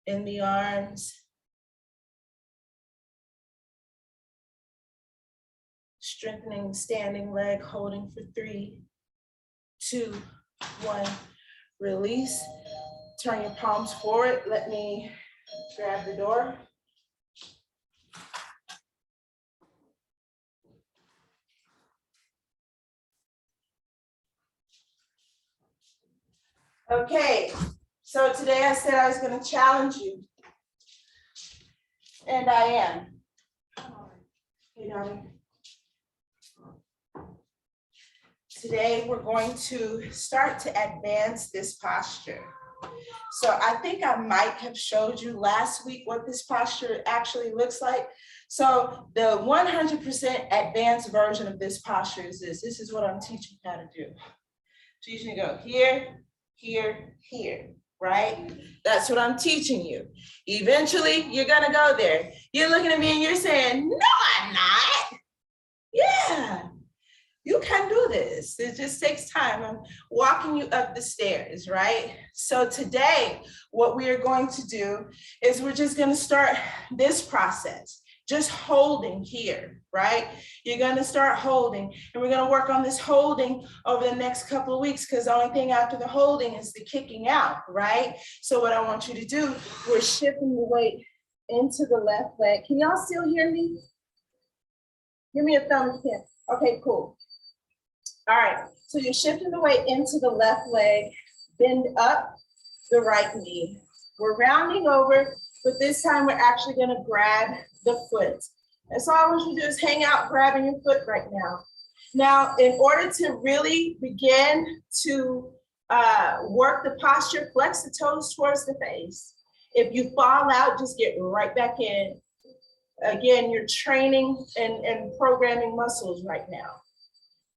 in the arms. Strengthening the standing leg, holding for 3, 2, 1. Release. Turn your palms forward. Let me grab the door. Okay, so today I said I was going to challenge you. And I am. Hey, darling. Today we're going to start to advance this posture. So I think I might have showed you last week what this posture actually looks like. So the 100% advanced version of this posture is this. This is what I'm teaching you how to do. Teaching you to go here, here, here, right? That's what I'm teaching you. Eventually, you're gonna go there. You're looking at me and you're saying, no, I'm not. Yeah, you can do this. It just takes time. I'm walking you up the stairs, right? So today, what we are going to do is we're just gonna start this process. Just holding here, right? You're gonna start holding, and we're gonna work on this holding over the next couple of weeks, because the only thing after the holding is the kicking out, right? So what I want you to do, we're shifting the weight into the left leg. Can y'all still hear me? Give me a thumb if you can. Okay, cool. All right, so you're shifting the weight into the left leg, bend up the right knee. We're rounding over, but this time we're actually gonna grab the foot. And so all I want you to do is hang out grabbing your foot right now. Now, in order to really begin to work the posture, flex the toes towards the face. If you fall out, just get right back in. Again, you're training and programming muscles right now.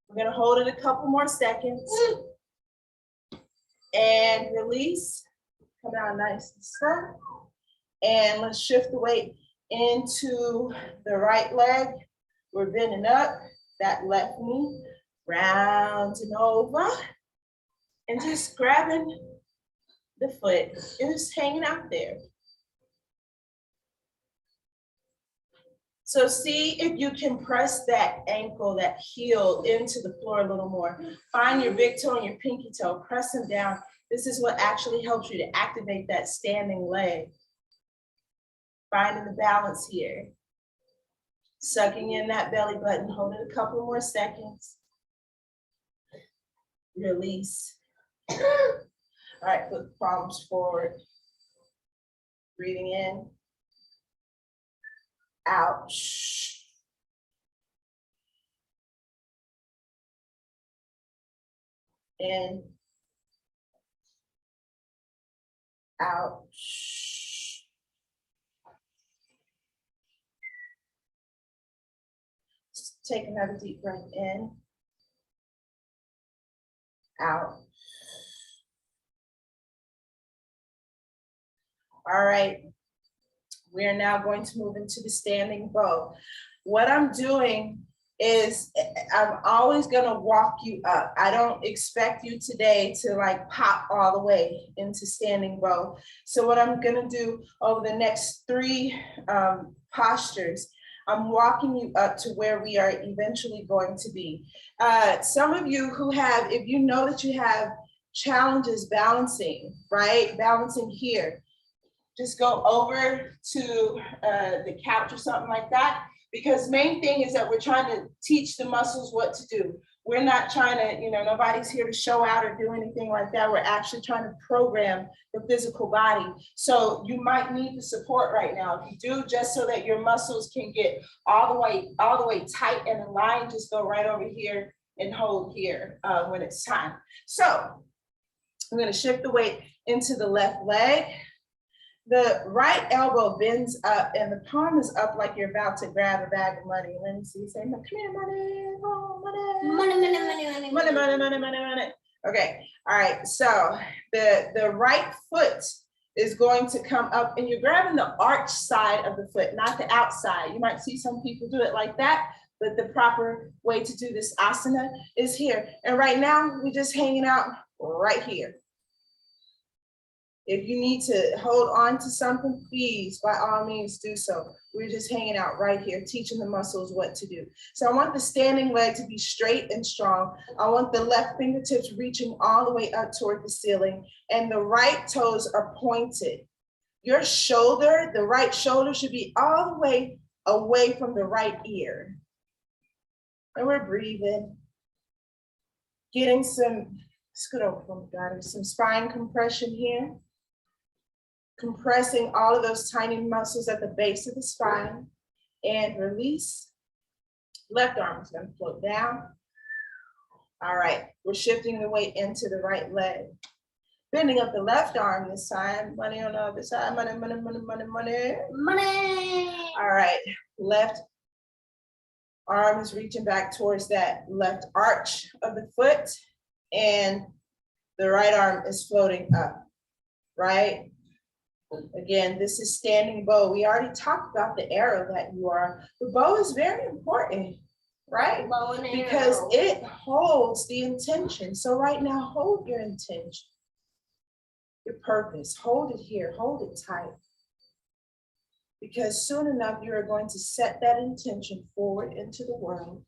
We're gonna hold it a couple more seconds. And release, come down nice and slow. And let's shift the weight into the right leg. We're bending up, that left knee, rounding over, and just grabbing the foot and just hanging out there. So see if you can press that ankle, that heel into the floor a little more. Find your big toe and your pinky toe, press them down. This is what actually helps you to activate that standing leg. Finding the balance here. Sucking in that belly button, hold it a couple more seconds. Release. All right, put the palms forward. Breathing in. Out. In. Out. Take another deep breath in. Out. All right. We are now going to move into the standing bow. What I'm doing is I'm always gonna walk you up. I don't expect you today to like pop all the way into standing bow. So what I'm gonna do over the next 3 postures, I'm walking you up to where we are eventually going to be. Some of you who have, if you know that you have challenges balancing, right? Balancing here, just go over to the couch or something like that, because main thing is that we're trying to teach the muscles what to do. We're not trying to, nobody's here to show out or do anything like that. We're actually trying to program the physical body. So you might need the support right now. If you do, just so that your muscles can get all the way tight and aligned, just go right over here and hold here when it's time. So I'm going to shift the weight into the left leg. The right elbow bends up and the palm is up like you're about to grab a bag of money. Let me see, say, come here, money, oh, money. Money, money, money, money, money, money, money, money, money. Okay, all right, so the right foot is going to come up and you're grabbing the arch side of the foot, not the outside. You might see some people do it like that, but the proper way to do this asana is here. And right now, we're just hanging out right here. If you need to hold on to something, please, by all means, do so. We're just hanging out right here, teaching the muscles what to do. So I want the standing leg to be straight and strong. I want the left fingertips reaching all the way up toward the ceiling, and the right toes are pointed. Your shoulder, the right shoulder should be all the way away from the right ear. And we're breathing, getting some, scoot over from the daughter, some spine compression here. Compressing all of those tiny muscles at the base of the spine, and release. Left arm is going to float down. All right, we're shifting the weight into the right leg. Bending up the left arm this time. Money on the other side. Money, money, money, money, money. Money. All right, left arm is reaching back towards that left arch of the foot, and the right arm is floating up, right? Again, this is standing bow. We already talked about the arrow that you are. The bow is very important, right? Because it holds the intention. So right now, hold your intention, your purpose. Hold it here, hold it tight. Because soon enough, you are going to set that intention forward into the world.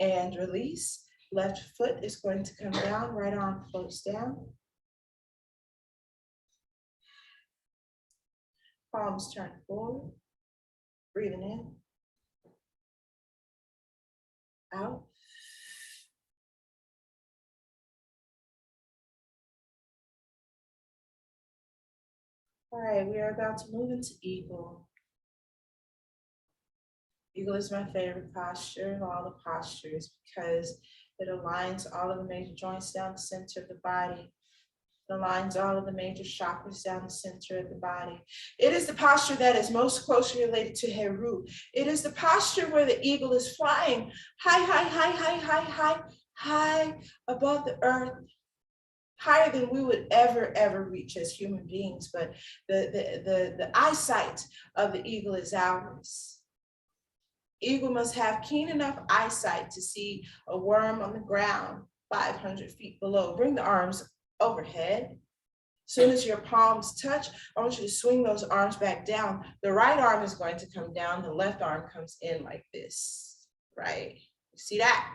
And release. Left foot is going to come down, right arm floats down. Palms turn forward, breathing in, out, All right, we are about to move into eagle. Eagle is my favorite posture of all the postures because it aligns all of the major joints down the center of the body. It aligns all of the major chakras down the center of the body. It is the posture that is most closely related to Heru. It is the posture where the eagle is flying high above the earth, higher than we would ever reach as human beings. But the eyesight of the eagle is ours. Eagle must have keen enough eyesight to see a worm on the ground 500 feet below. Bring the arms overhead. Soon as your palms touch, I want you to swing those arms back down. The right arm is going to come down. The left arm comes in like this, right? You see that?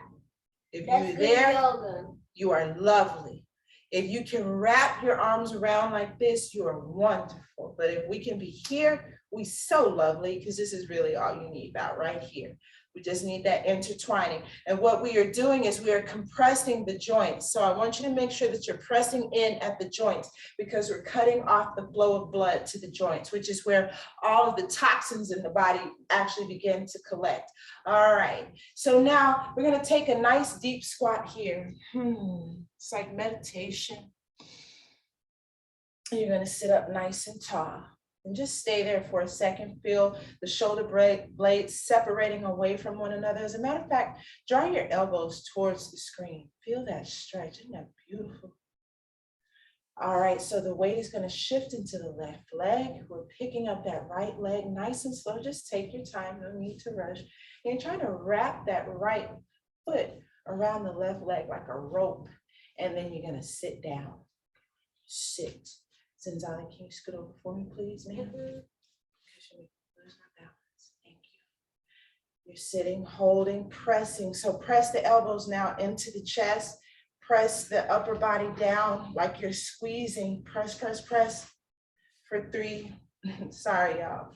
If you're there, you are lovely. If you can wrap your arms around like this, you are wonderful. But if we can be here, we so lovely, because this is really all you need about right here. We just need that intertwining. And what we are doing is we are compressing the joints. So I want you to make sure that you're pressing in at the joints, because we're cutting off the flow of blood to the joints, which is where all of the toxins in the body actually begin to collect. All right, so now we're gonna take a nice deep squat here. It's like meditation. You're gonna sit up nice and tall. And just stay there for a second. Feel the shoulder blades separating away from one another. As a matter of fact, draw your elbows towards the screen. Feel that stretch. Isn't that beautiful? All right, so the weight is going to shift into the left leg. We're picking up that right leg nice and slow. Just take your time. No need to rush. And you're trying to wrap that right foot around the left leg like a rope. And then you're going to sit down. Sit. Zinzali, can you scoot over for me, please, ma'am? Because you lose my balance. Thank you. You're sitting, holding, pressing. So press the elbows now into the chest. Press the upper body down like you're squeezing. Press, press, press for 3. Sorry, y'all.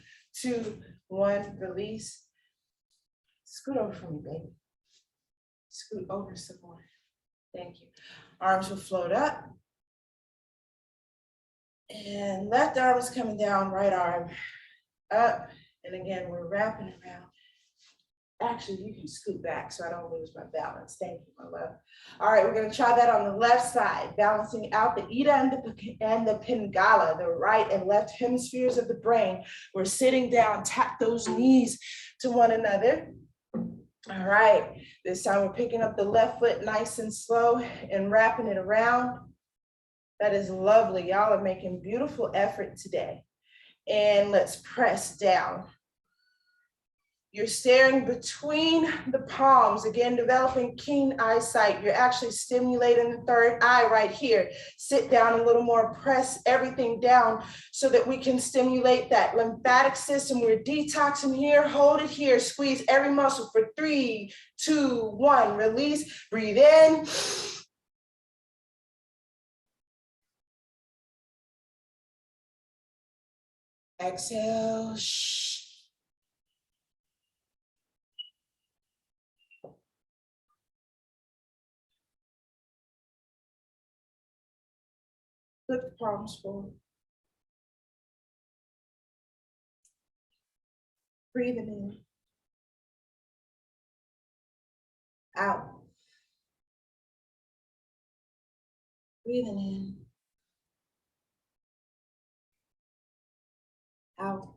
2, 1, release. Scoot over for me, baby. Scoot over some more. Thank you. Arms will float up. And left arm is coming down, right arm up. And again, we're wrapping around. Actually, you can scoot back so I don't lose my balance. Thank you, my love. All right, we're going to try that on the left side, balancing out the Ida and the Pingala, the right and left hemispheres of the brain. We're sitting down, tap those knees to one another. All right, this time we're picking up the left foot nice and slow and wrapping it around. That is lovely. Y'all are making beautiful effort today. And let's press down. You're staring between the palms, again, developing keen eyesight. You're actually stimulating the third eye right here. Sit down a little more, press everything down so that we can stimulate that lymphatic system. We're detoxing here, hold it here, squeeze every muscle for 3, 2, 1, release, breathe in. Exhale. Flip the palms forward. Breathing in. Out. Breathing in. Out.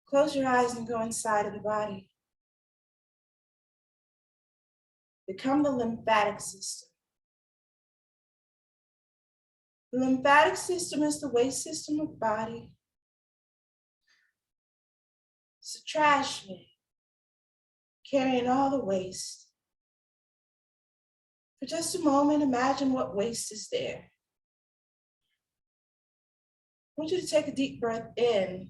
Close your eyes and go inside of the body. Become the lymphatic system. The lymphatic system is the waste system of the body. It's a trash man carrying all the waste. For just a moment, imagine what waste is there. I want you to take a deep breath in.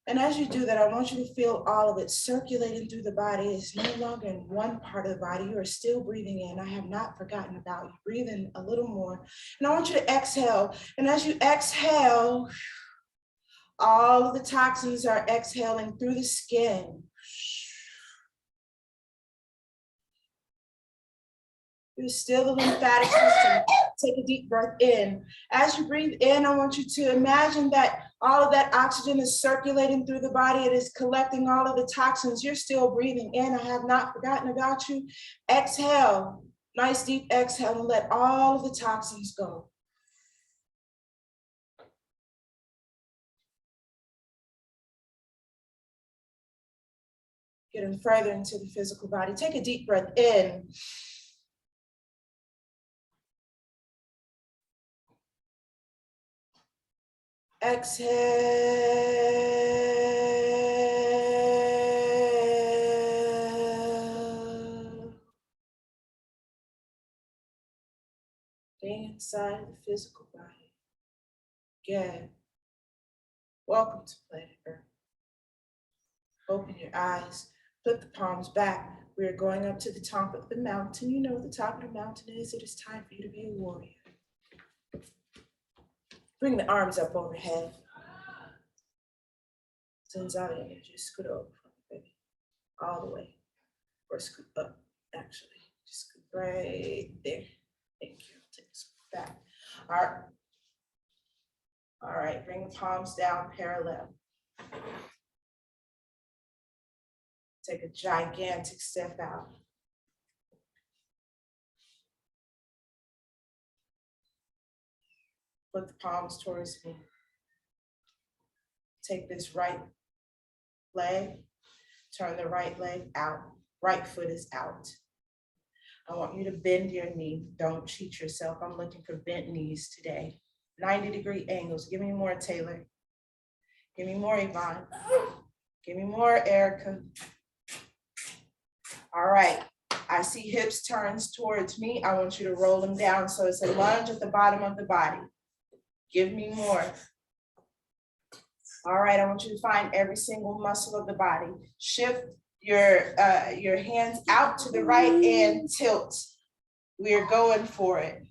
And as you do that, I want you to feel all of it circulating through the body. It's no longer in one part of the body. You are still breathing in. I have not forgotten about you. Breathe in a little more. And I want you to exhale. And as you exhale, all of the toxins are exhaling through the skin. You're still the lymphatic system. Take a deep breath in. As you breathe in, I want you to imagine that all of that oxygen is circulating through the body. It is collecting all of the toxins. You're still breathing in. I have not forgotten about you. Exhale, nice deep exhale, and let all of the toxins go. Getting further into the physical body. Take a deep breath in. Exhale. Staying inside the physical body. Again, welcome to planet Earth. Open your eyes, flip the palms back. We are going up to the top of the mountain. You know what the top of the mountain is. It is time for you to be a warrior. Bring the arms up overhead. Tanzania, just scoot over from me, baby. All the way. Or scoot up, actually. Just scoot right there. Thank you. Take a scoot back. All right. All right, bring the palms down parallel. Take a gigantic step out. Put the palms towards me. Take this right leg, turn the right leg out. Right foot is out. I want you to bend your knee. Don't cheat yourself. I'm looking for bent knees today. 90-degree angles. Give me more, Taylor. Give me more, Yvonne. Give me more, Erica. All right. I see hips turns towards me. I want you to roll them down. So it's a lunge at the bottom of the body. Give me more. All right, I want you to find every single muscle of the body. Shift your hands out to the right and tilt. We are going for it.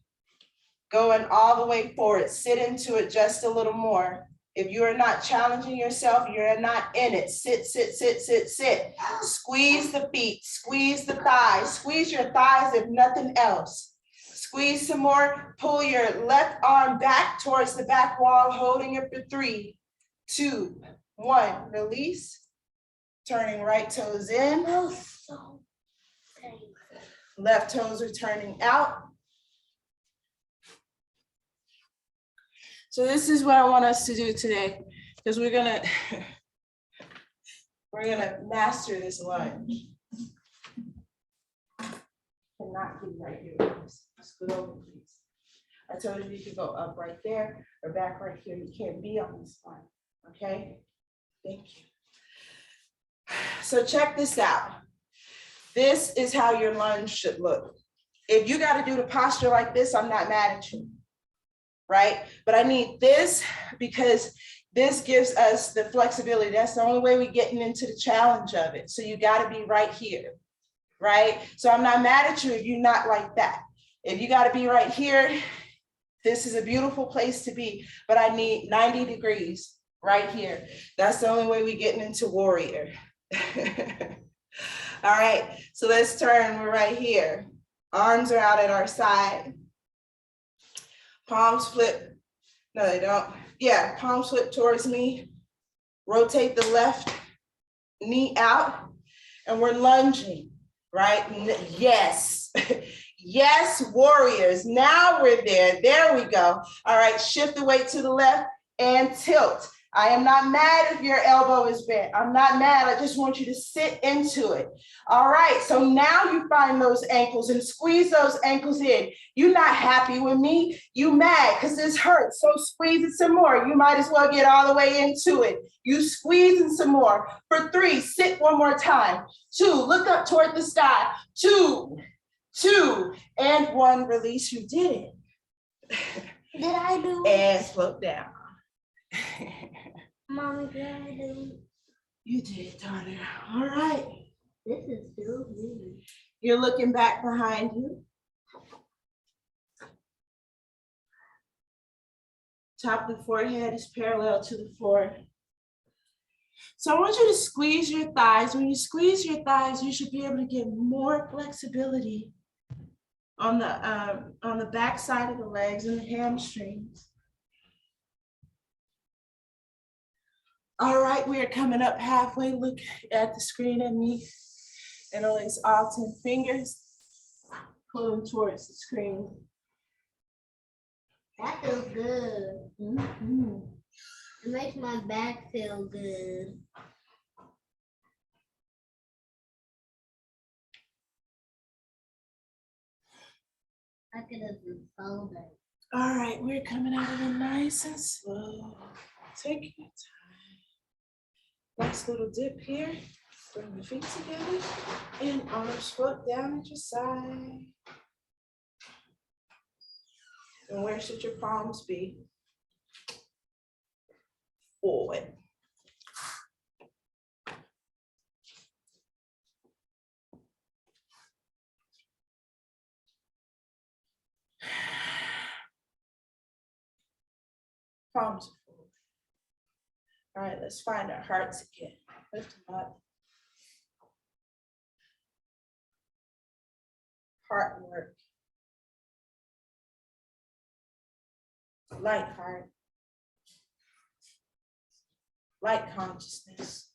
Going all the way forward. Sit into it just a little more. If you are not challenging yourself, you're not in it. Sit, sit, sit, sit, sit. Squeeze the feet, squeeze the thighs, squeeze your thighs if nothing else. Squeeze some more, pull your left arm back towards the back wall, holding it for 3, 2, 1, release. Turning right toes in. Left toes are turning out. So this is what I want us to do today, because we're gonna master this lunge. Cannot be right here. Scoot over, please. I told you you could go up right there or back right here. You can't be on this line, okay? Thank you. So check this out. This is how your lunge should look. If you got to do the posture like this, I'm not mad at you, right? But I need this because this gives us the flexibility. That's the only way we're getting into the challenge of it. So you got to be right here, right? So I'm not mad at you if you're not like that. If you got to be right here, this is a beautiful place to be, but I need 90 degrees right here. That's the only way we're getting into warrior. All right, so let's turn. We're right here. Arms are out at our side. Palms flip. No, they don't. Yeah, palms flip towards me. Rotate the left knee out, and we're lunging, right? Yes. Yes, warriors. Now we're there. There we go. All right, shift the weight to the left and tilt. I am not mad if your elbow is bent. I'm not mad. I just want you to sit into it. All right, so now you find those ankles and squeeze those ankles in. You're not happy with me. You mad because this hurts. So squeeze it some more. You might as well get all the way into it. You squeezing some more. For 3, sit one more time. 2, look up toward the sky. 2, 2, and 1, release. You did it. Did I do it? And float down. Mommy, did I do it? You did, daughter. All right. This is still good. You're looking back behind you. Top of the forehead is parallel to the floor. So I want you to squeeze your thighs. When you squeeze your thighs, you should be able to get more flexibility on the back side of the legs and the hamstrings. All right, we are coming up halfway. Look at the screen at me. Interlace all 10 fingers. Pull them towards the screen. That feels good. Mm-hmm. It makes my back feel good. I could have been so good. All right, we're coming out of it nice and slow. Take your time. Nice little dip here. Bring your feet together and arms float down at your side. And where should your palms be? Forward. Palms are forward. All right, let's find our hearts again. Lift them up. Heart work. Light heart. Light consciousness.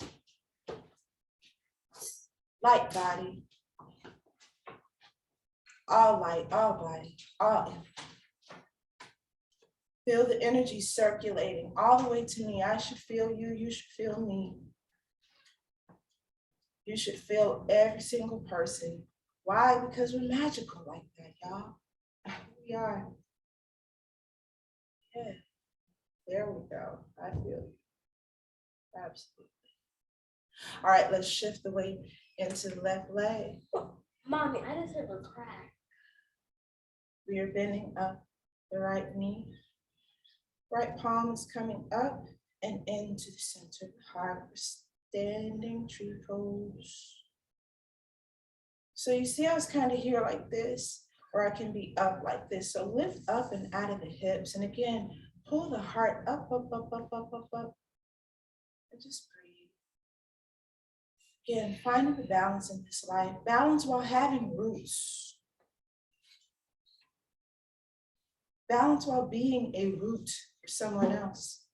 Light body. All light, all body, all energy. Feel the energy circulating all the way to me. I should feel you, you should feel me. You should feel every single person. Why? Because we're magical like that, y'all. We are. Yeah, there we go. I feel you. Absolutely. All right, let's shift the weight into the left leg. Mommy, I just have a crack. We are bending up the right knee. Right palm is coming up and into the center of the heart. We're standing tree pose. So you see I was kind of here like this, or I can be up like this. So lift up and out of the hips. And again, pull the heart up, up, up, up, up, up, up. And just breathe. Again, finding the balance in this life. Balance while having roots. Balance while being a root for someone else.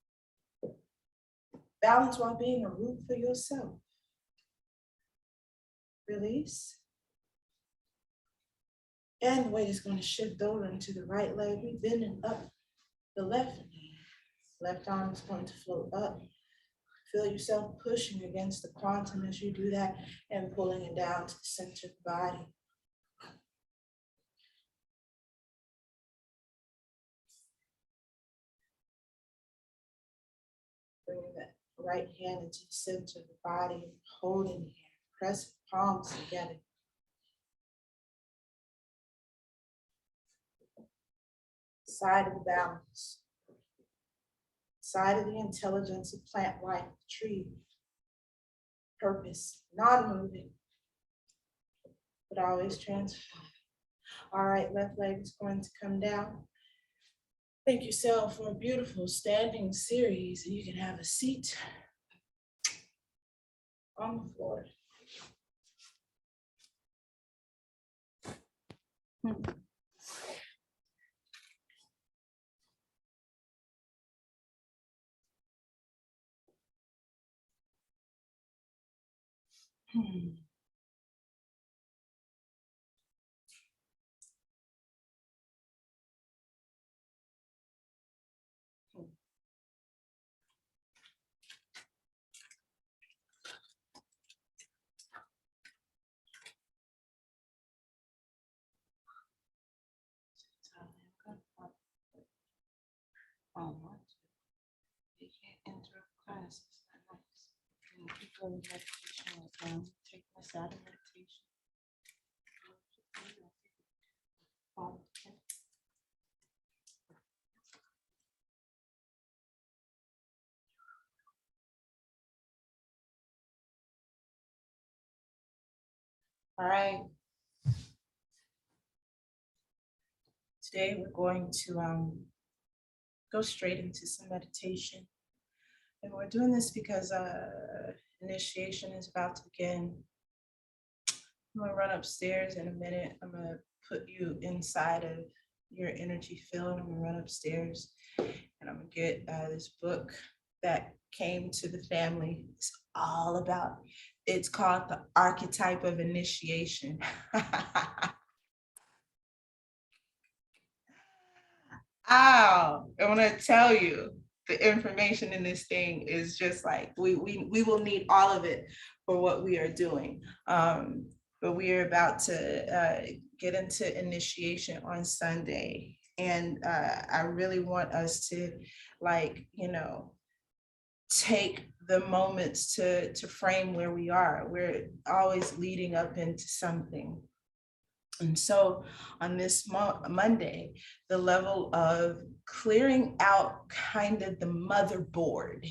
Balance while being a root for yourself. Release. And the weight is going to shift over into the right leg. We're bending up the left knee. Left arm is going to float up. Feel yourself pushing against the quantum as you do that and pulling it down to the center of the body. Bringing that right hand into the center of the body, holding here, press palms together. Side of the balance. Side of the intelligence of plant life, tree. Purpose, non-moving, but always transform. All right, left leg is going to come down. Thank yourself for a beautiful standing series. You can have a seat on the floor. You can't interrupt class. It's not nice. Can you keep going to meditation right now? Take this out of meditation. All right. Today we're going to go straight into some meditation. And we're doing this because initiation is about to begin. I'm gonna run upstairs in a minute. I'm gonna put you inside of your energy field. I'm gonna run upstairs and I'm gonna get this book that came to the family. It's all about, it's called The Archetype of Initiation. Oh, I want to tell you, the information in this thing is just like, we will need all of it for what we are doing. But we are about to get into initiation on Sunday. And I really want us to, like, you know, take the moments to frame where we are. We're always leading up into something. And so on this Monday, the level of clearing out kind of the motherboard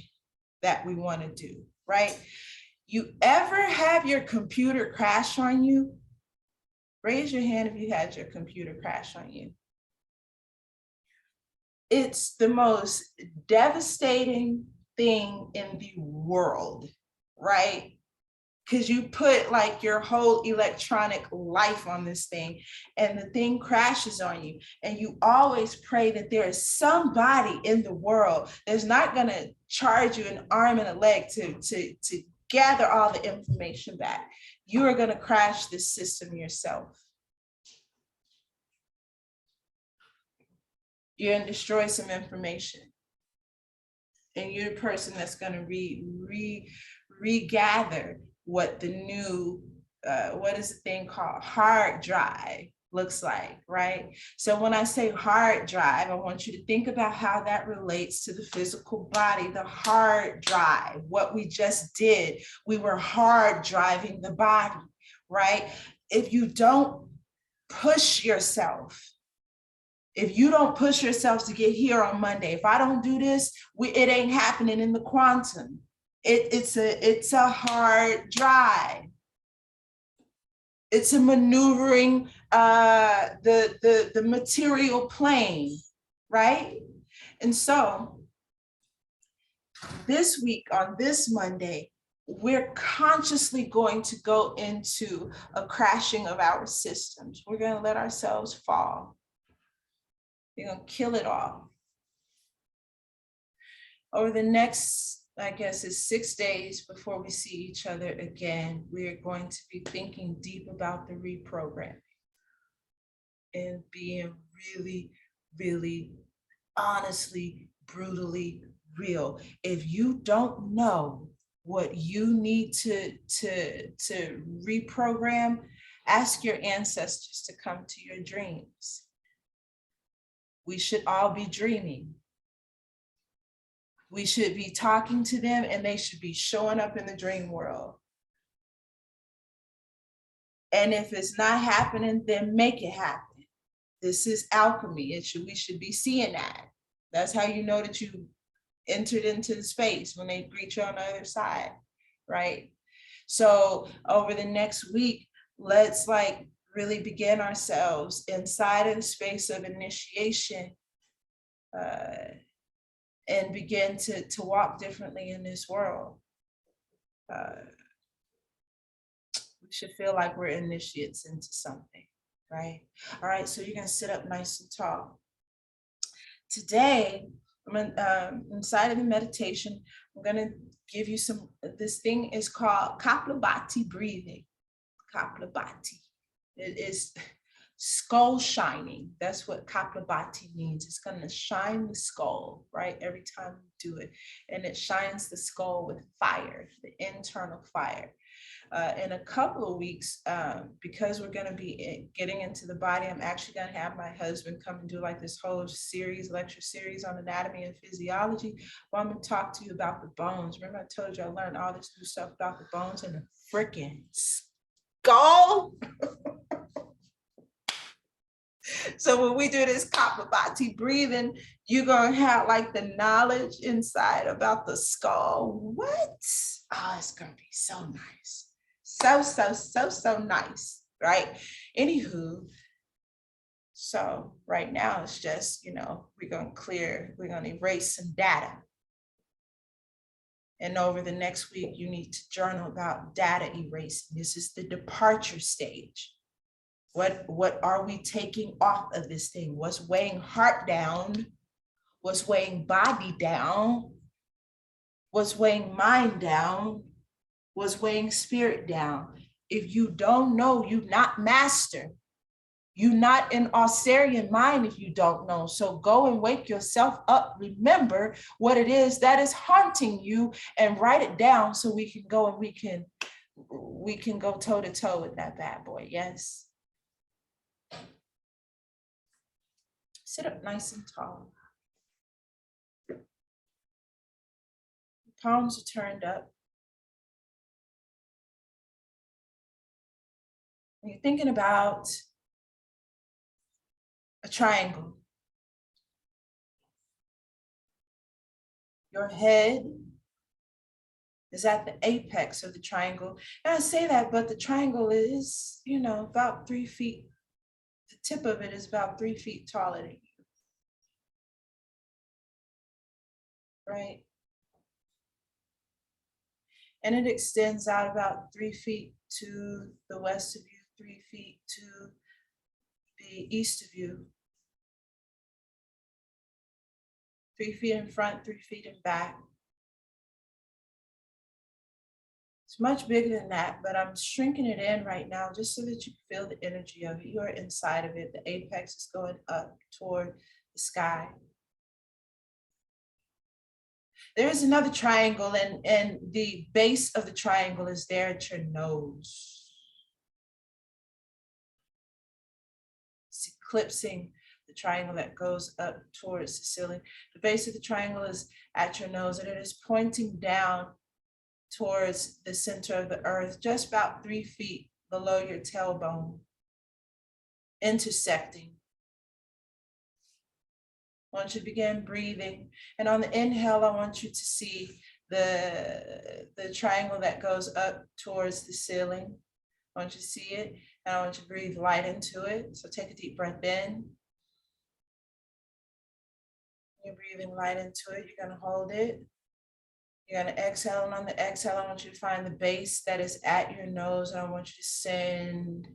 that we want to do, right? You ever have your computer crash on you? Raise your hand if you had your computer crash on you. It's the most devastating thing in the world, right? Because you put like your whole electronic life on this thing and the thing crashes on you. And you always pray that there is somebody in the world that's not gonna charge you an arm and a leg to gather all the information back. You are gonna crash this system yourself. You're gonna destroy some information. And you're the person that's gonna regather what the new, what is the thing called hard drive looks like, right? So when I say hard drive, I want you to think about how that relates to the physical body, the hard drive, what we just did. We were hard driving the body, right? If you don't push yourself, if you don't push yourself to get here on Monday, if I don't do this, it ain't happening in the quantum. It's a hard drive. It's a maneuvering the material plane, right? And so this week on this Monday, we're consciously going to go into a crashing of our systems. We're going to let ourselves fall. We're going to kill it all. Over the next, I guess, it's 6 days before we see each other again, we are going to be thinking deep about the reprogramming and being really, really, honestly, brutally real. If you don't know what you need to reprogram, ask your ancestors to come to your dreams. We should all be dreaming. We should be talking to them and they should be showing up in the dream world. And if it's not happening, then make it happen. This is alchemy. We should be seeing that. That's how you know that you entered into the space when they greet you on the other side, right? So over the next week, let's like really begin ourselves inside of the space of initiation and begin to walk differently in this world. We should feel like we're initiates into something, right? All right, so you're gonna sit up nice and tall. Today, I'm inside of the meditation, I'm gonna give you some, this thing is called Kapalabhati breathing. Kapalabhati. It is skull shining. That's what Kapalabhati means. It's going to shine the skull, right? Every time you do it. And it shines the skull with fire, the internal fire. In a couple of weeks, because we're going to be getting into the body, I'm actually going to have my husband come and do like this whole series, lecture series on anatomy and physiology. Well, I'm going to talk to you about the bones. Remember I told you I learned all this new stuff about the bones and the freaking skull? So when we do this Kapalabhati breathing, you're going to have like the knowledge inside about the skull. What? Oh, it's going to be so nice. So nice, right? Anywho, so right now it's just, you know, we're going to erase some data. And over the next week, you need to journal about data erasing. This is the departure stage. What are we taking off of this thing? What's weighing heart down? What's weighing body down? What's weighing mind down? What's weighing spirit down? If you don't know, you not master. You not in Osirian mind if you don't know. So go and wake yourself up. Remember what it is that is haunting you and write it down so we can go and we can go toe to toe with that bad boy. Yes. Sit up nice and tall. Palms are turned up. When you're thinking about a triangle, your head is at the apex of the triangle. And I say that, but the triangle is, about 3 feet. The tip of it is about 3 feet taller than you. Right? And it extends out about 3 feet to the west of you, 3 feet to the east of you, 3 feet in front, 3 feet in back. It's much bigger than that, but I'm shrinking it in right now just so that you feel the energy of it. You are inside of it. The apex is going up toward the sky. There is another triangle, and the base of the triangle is there at your nose. It's eclipsing the triangle that goes up towards the ceiling. The base of the triangle is at your nose, and it is pointing down towards the center of the earth, just about 3 feet below your tailbone, intersecting. I want you to begin breathing. And on the inhale, I want you to see the triangle that goes up towards the ceiling. I want you to see it, and I want you to breathe light into it. So take a deep breath in. You're breathing light into it. You're going to hold it. You're going to exhale, and on the exhale, I want you to find the base that is at your nose, and I want you to send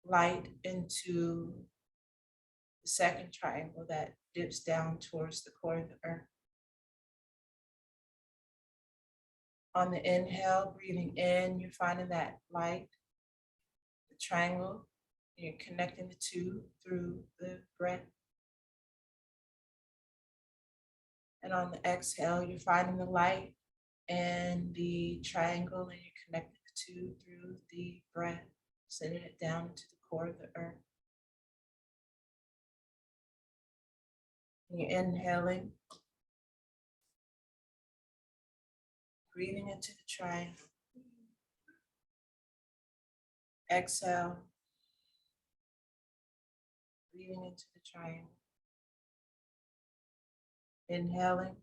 light into the second triangle that dips down towards the core of the earth. On the inhale, breathing in, you're finding that light, the triangle, and you're connecting the two through the breath. And on the exhale, you're finding the light and the triangle, and you're connecting the two through the breath, sending it down to the core of the earth. And you're inhaling, breathing into the triangle. Exhale, breathing into the triangle. Inhaling,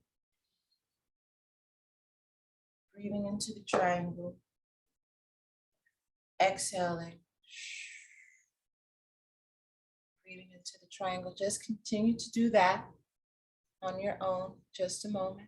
breathing into the triangle. Exhaling, breathing into the triangle. Just continue to do that on your own, just a moment.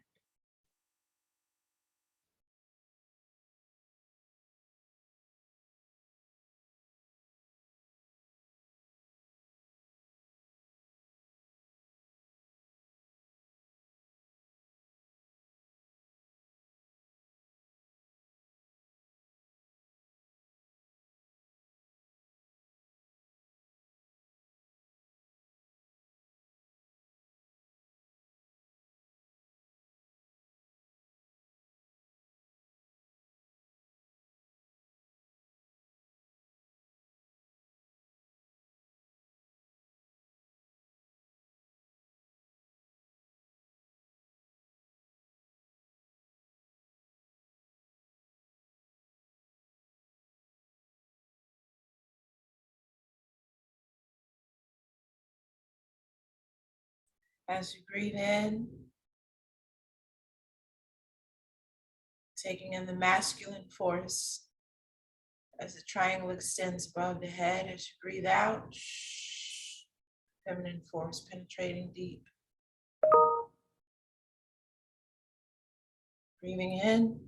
As you breathe in, taking in the masculine force as the triangle extends above the head. As you breathe out, feminine force penetrating deep. Breathing in,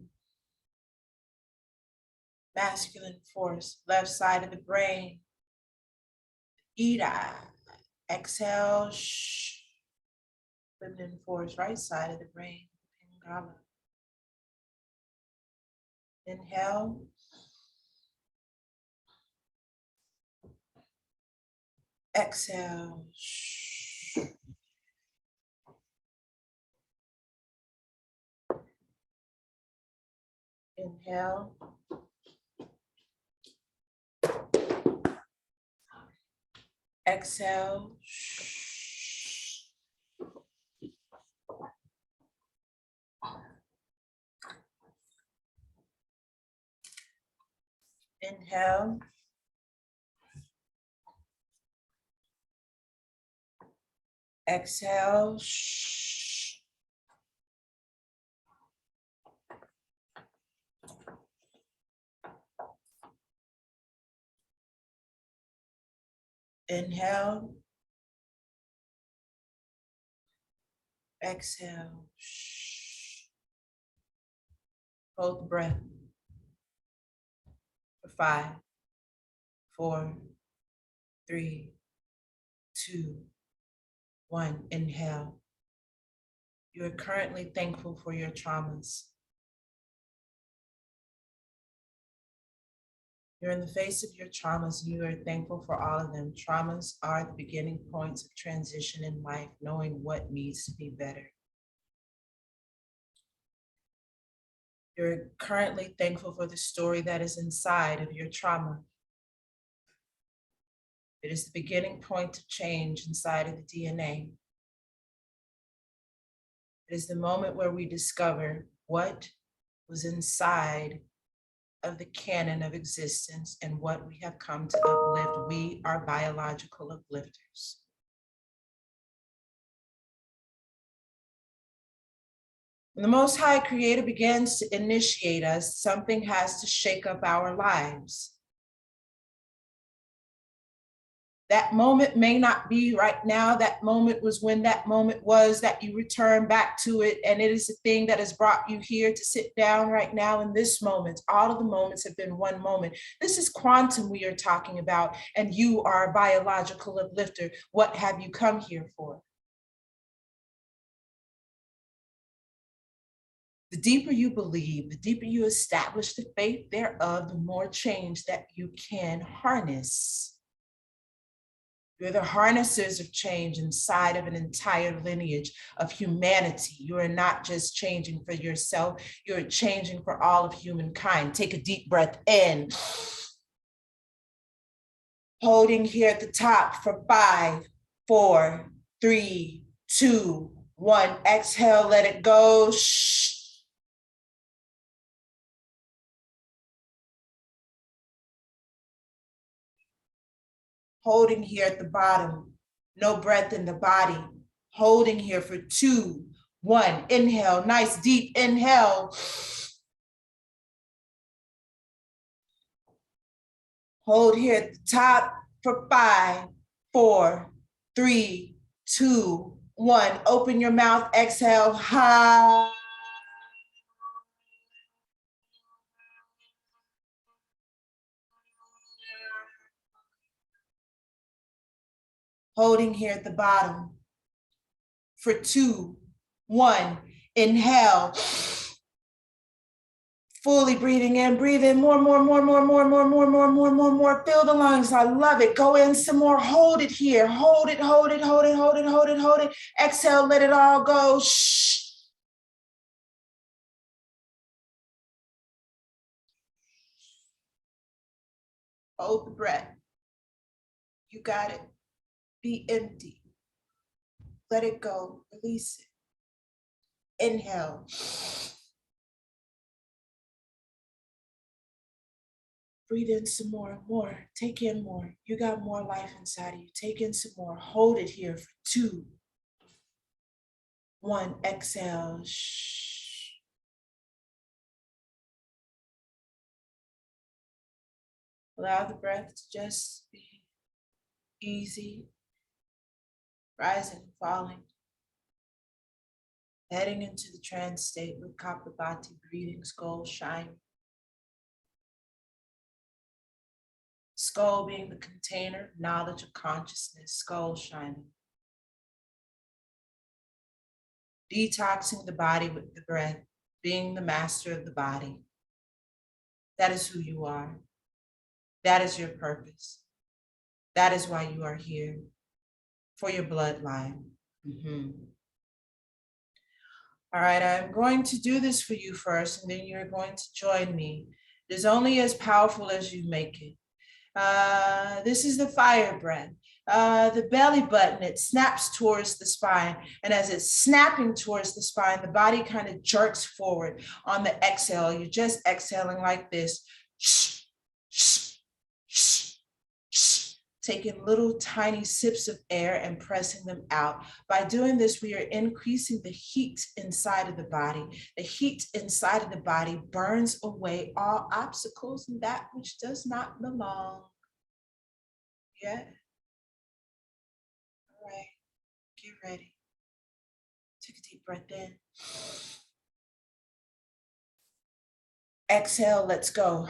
masculine force, left side of the brain, Ira. Exhale. Shh. Feminine force, right side of the brain. Pingala. Inhale. Exhale. Shh. Inhale. Exhale. Shh. Inhale. Exhale. Shh. Inhale. Exhale. Shh. Hold the breath for 5, 4, 3, 2, 1. Inhale. You are currently thankful for your traumas. You're in the face of your traumas and you are thankful for all of them. Traumas are the beginning points of transition in life, knowing what needs to be better. You're currently thankful for the story that is inside of your trauma. It is the beginning point of change inside of the DNA. It is the moment where we discover what was inside of the canon of existence and what we have come to uplift. We are biological uplifters. When the Most High Creator begins to initiate us, something has to shake up our lives. That moment may not be right now. That moment was when that moment was that you return back to it. And it is the thing that has brought you here to sit down right now in this moment. All of the moments have been one moment. This is quantum we are talking about, and you are a biological uplifter. What have you come here for? The deeper you believe, the deeper you establish the faith thereof, the more change that you can harness. You're the harnessers of change inside of an entire lineage of humanity. You are not just changing for yourself, you're changing for all of humankind. Take a deep breath in. Holding here at the top for 5, 4, 3, 2, 1. Exhale, let it go. Shh. Holding here at the bottom, no breath in the body. Holding here for 2, 1. Inhale, nice deep inhale. Hold here at the top for 5, 4, 3, 2, 1. Open your mouth, exhale, ha. Holding here at the bottom for 2, 1. Inhale. Fully breathing in, breathe in more. Fill the lungs. I love it. Go in some more. Hold it here. Hold it. Exhale, let it all go. Shh. Hold the breath. You got it. Be empty. Let it go. Release it. Inhale. Breathe in some more. Take in more. You got more life inside of you. Take in some more. Hold it here for 2, 1. Exhale. Shh. Allow the breath to just be easy, rising and falling, heading into the trance state with Kapalabhati breathing, skull shine. Skull being the container, knowledge of consciousness, skull shining. Detoxing the body with the breath, being the master of the body. That is who you are. That is your purpose. That is why you are here, for your bloodline. All right, I'm going to do this for you first, and then you're going to join me. It is only as powerful as you make it. This is the fire breath. The belly button, it snaps towards the spine. And as it's snapping towards the spine, the body kind of jerks forward on the exhale. You're just exhaling like this. Taking little tiny sips of air and pressing them out. By doing this, we are increasing the heat inside of the body. The heat inside of the body burns away all obstacles and that which does not belong. Yeah. All right, get ready. Take a deep breath in. Exhale, let's go.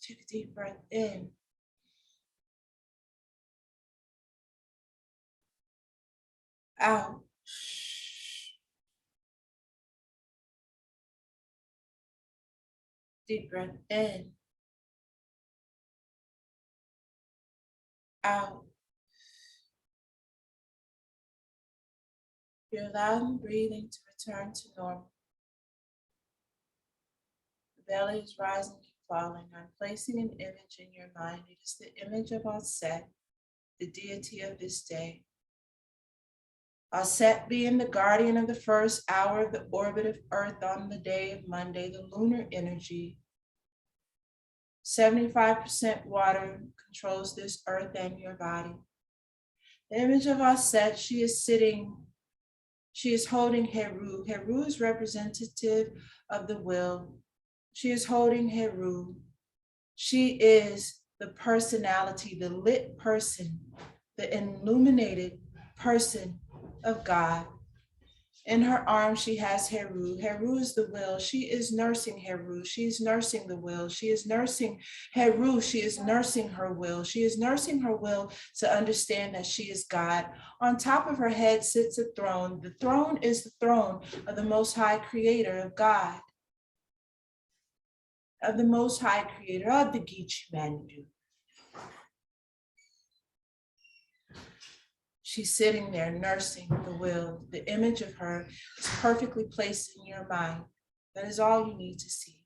Take a deep breath in. Out. Deep breath in. Out. You're allowing breathing to return to normal. The belly is rising and falling. I'm placing an image in your mind. It is the image of Aset, the deity of this day. Aset being the guardian of the first hour of the orbit of Earth on the day of Monday, the lunar energy. 75% water controls this earth and your body. The image of Aset, she is holding Heru. Heru is representative of the will. She is holding Heru. She is the personality, the lit person, the illuminated person of God. In her arms, she has Heru. Heru is the will. She is nursing Heru. She is nursing the will. She is nursing Heru. She is nursing her will. She is nursing her will to understand that she is God. On top of her head sits a throne. The throne is the throne of the Most High Creator of God, of the Most High Creator of the Geechee Mandu. She's sitting there nursing the will. The image of her is perfectly placed in your mind. That is all you need to see.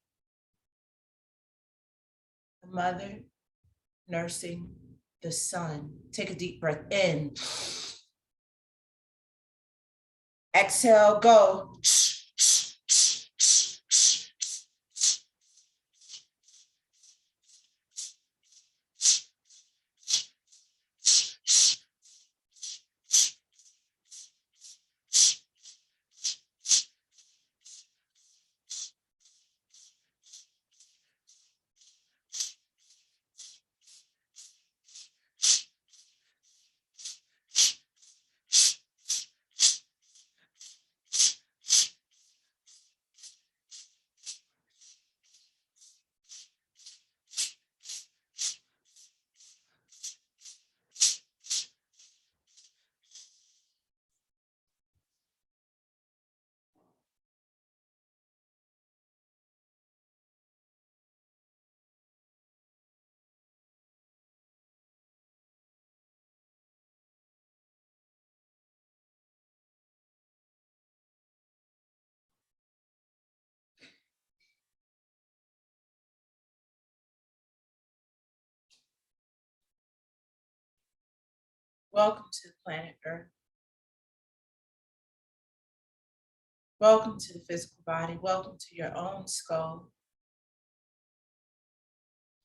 The mother nursing the son. Take a deep breath in. Exhale, go. Welcome to the planet Earth. Welcome to the physical body. Welcome to your own skull,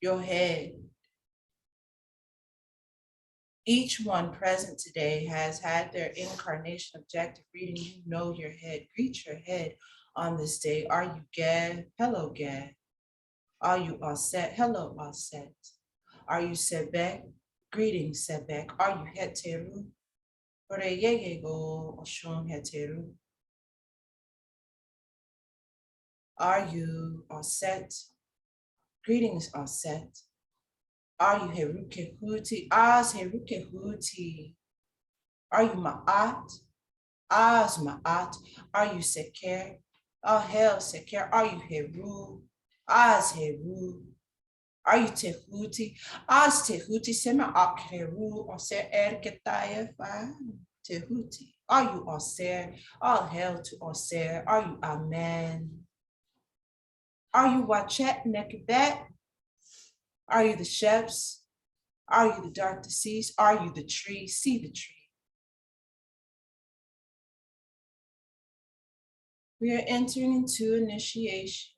your head. Each one present today has had their incarnation objective reading. You know your head. Greet your head on this day. Are you Gad? Hello, Gad. Are you all set? Hello, all set. Are you Sebek? Greetings, Sebek. Are you Heteru? Oreyeyego Oshun Heteru. Are you all set? Greetings, all set. Are you Heruke Huti? As Heruke Huti. Are you Ma'at? As Ma'at. Are you Seker? Oh, hell, Seker. Are you Heru? As Heru. Are you Tehuti? As Tehuti. Sema Ak Heru. Oser Erketaye Fa. Tehuti. Are you Oser? All hell to Oser. Are you Amen? Are you Wachet Nekebet? Are you the chefs? Are you the dark deceased? Are you the tree? See the tree. We are entering into initiation.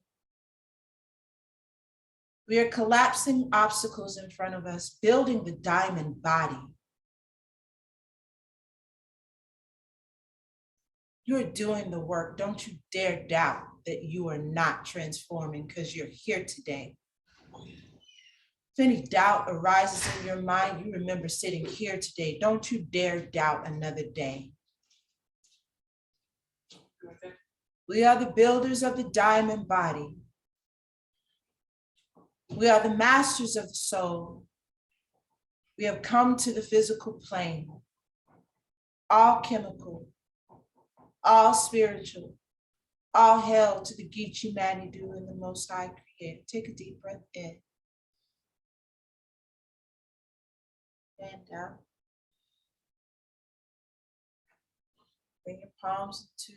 We are collapsing obstacles in front of us, building the diamond body. You're doing the work. Don't you dare doubt that you are not transforming because you're here today. If any doubt arises in your mind, you remember sitting here today. Don't you dare doubt another day. We are the builders of the diamond body. We are the masters of the soul. We have come to the physical plane, all chemical, all spiritual, all hail to the Geechee Manitou and the Most High Creator. Take a deep breath in and out. Bring your palms to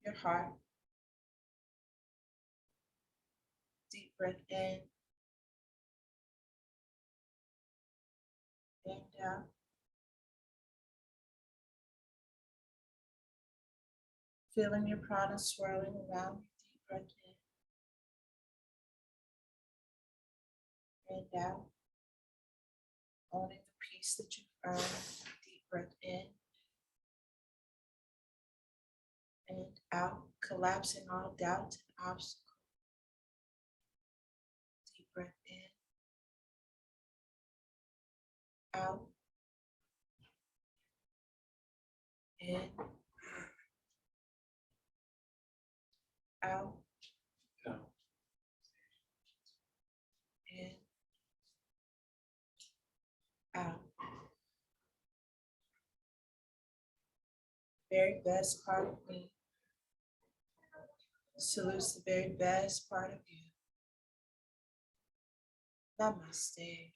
your heart. Deep breath in and out. Feeling your prana swirling around. Deep breath in and out. Owning the peace that you've earned. Deep breath in and out. Collapsing all doubt and obstacles. Deep breath in, out, in, out, in, out. Very best part of me salutes the very best part of you. Namaste.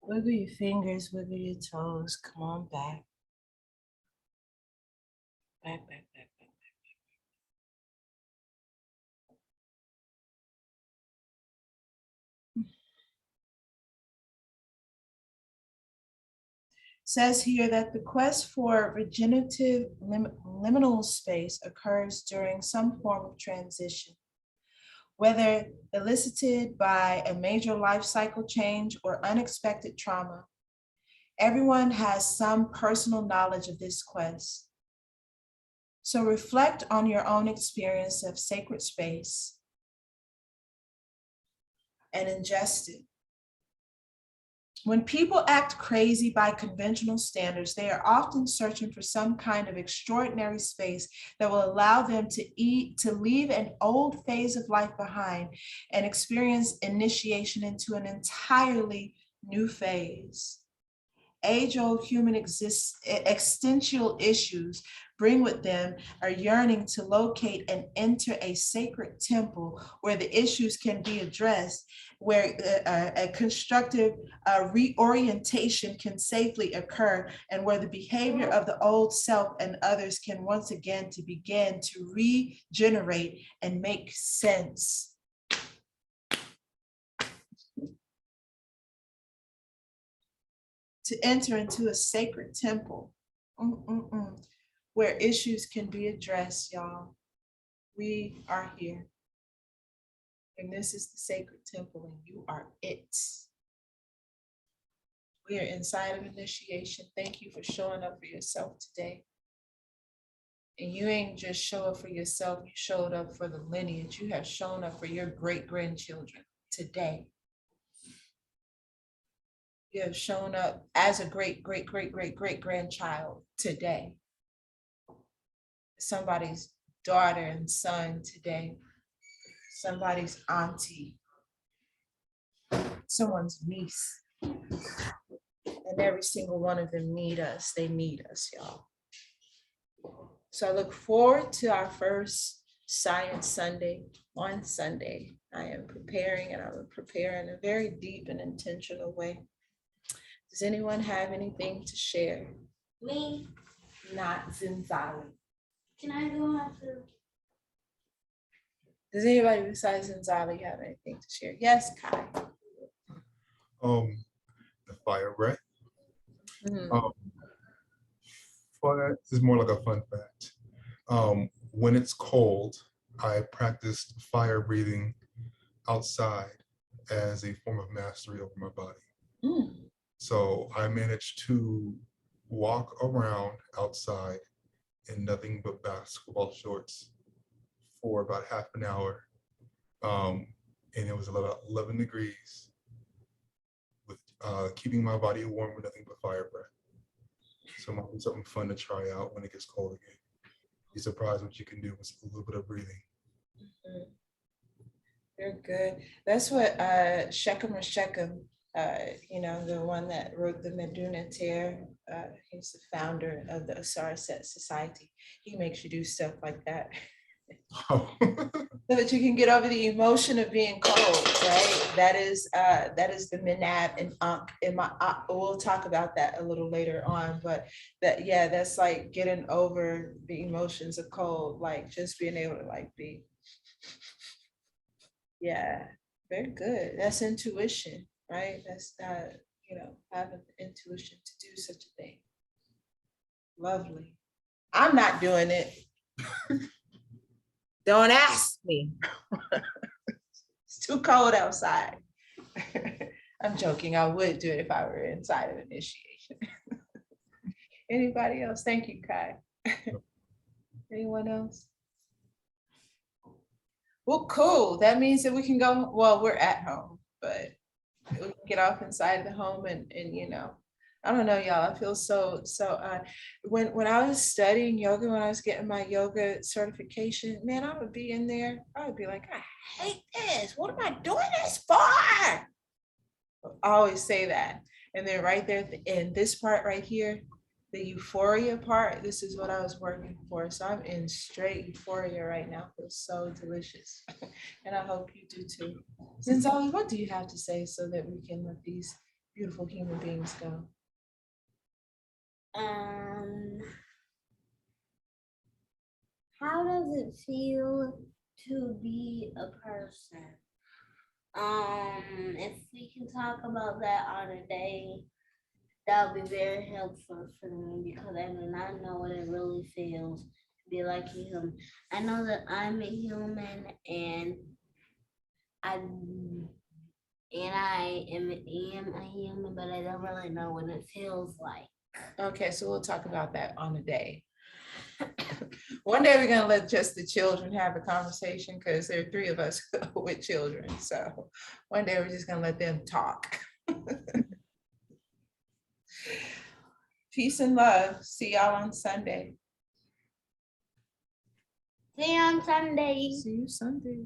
Wiggle your fingers, wiggle your toes. Come on back. Back, back, back, back, back. Says here that the quest for regenerative liminal space occurs during some form of transition, whether elicited by a major life cycle change or unexpected trauma. Everyone has some personal knowledge of this quest. So reflect on your own experience of sacred space and ingested. When people act crazy by conventional standards, they are often searching for some kind of extraordinary space that will allow them to leave an old phase of life behind and experience initiation into an entirely new phase. Age-old human existential issues bring with them a yearning to locate and enter a sacred temple where the issues can be addressed, where a constructive reorientation can safely occur, and where the behavior of the old self and others can once again to begin to regenerate and make sense. To enter into a sacred temple where issues can be addressed, y'all. We are here. And this is the sacred temple, and you are it. We are inside of initiation. Thank you for showing up for yourself today. And you ain't just show up for yourself, you showed up for the lineage. You have shown up for your great-grandchildren today. You have shown up as a great-grandchild today. Somebody's daughter and son today. Somebody's auntie. Someone's niece. And every single one of them need us. They need us, y'all. So I look forward to our first Science Sunday on Sunday. I am preparing, and I will prepare in a very deep and intentional way. Does anyone have anything to share? Me? Not Zinzali. Can I go after? Does anybody besides Zinzali have anything to share? Yes, Kai. The fire breath. Mhm. Fire is more like a fun fact. When it's cold, I practiced fire breathing outside as a form of mastery over my body. So I managed to walk around outside in nothing but basketball shorts for about half an hour. And it was about 11 degrees with keeping my body warm with nothing but fire breath. So it might be something fun to try out when it gets cold again. Be surprised what you can do with a little bit of breathing. Very good. That's what Shechem or Shechem, the one that wrote the Meduna Tear, he's the founder of the Asara Set Society. He makes you do stuff like that. Oh. So that you can get over the emotion of being cold, right? That is the Menab and Ankh. We'll talk about that a little later on, but that's like getting over the emotions of cold, like just being able to like be. Yeah, very good. That's intuition, right? That's having the intuition to do such a thing. Lovely. I'm not doing it. Don't ask me. It's too cold outside. I'm joking. I would do it if I were inside of initiation. Anybody else? Thank you, Kai. Anyone else? Well, cool. That means that we can go, well, we're at home, but we can get off inside the home and I don't know, y'all. I feel so when I was studying yoga, when I was getting my yoga certification, man, I would be in there. I would be like, I hate this. What am I doing this for? I always say that. And then right there at the end, this part right here, the euphoria part, this is what I was working for. So I'm in straight euphoria right now. It feels so delicious. And I hope you do too. Zinzali, what do you have to say so that we can let these beautiful human beings go? How does it feel to be a person? If we can talk about that on a day, that would be very helpful for me because I do not know what it really feels to be like a human. I know that I'm a human and I am a human, but I don't really know what it feels like. Okay, so we'll talk about that on a day. One day we're gonna let just the children have a conversation because there are 3 of us with children. So one day we're just gonna let them talk. Peace and love. See y'all on Sunday. See you on Sunday. See you Sunday.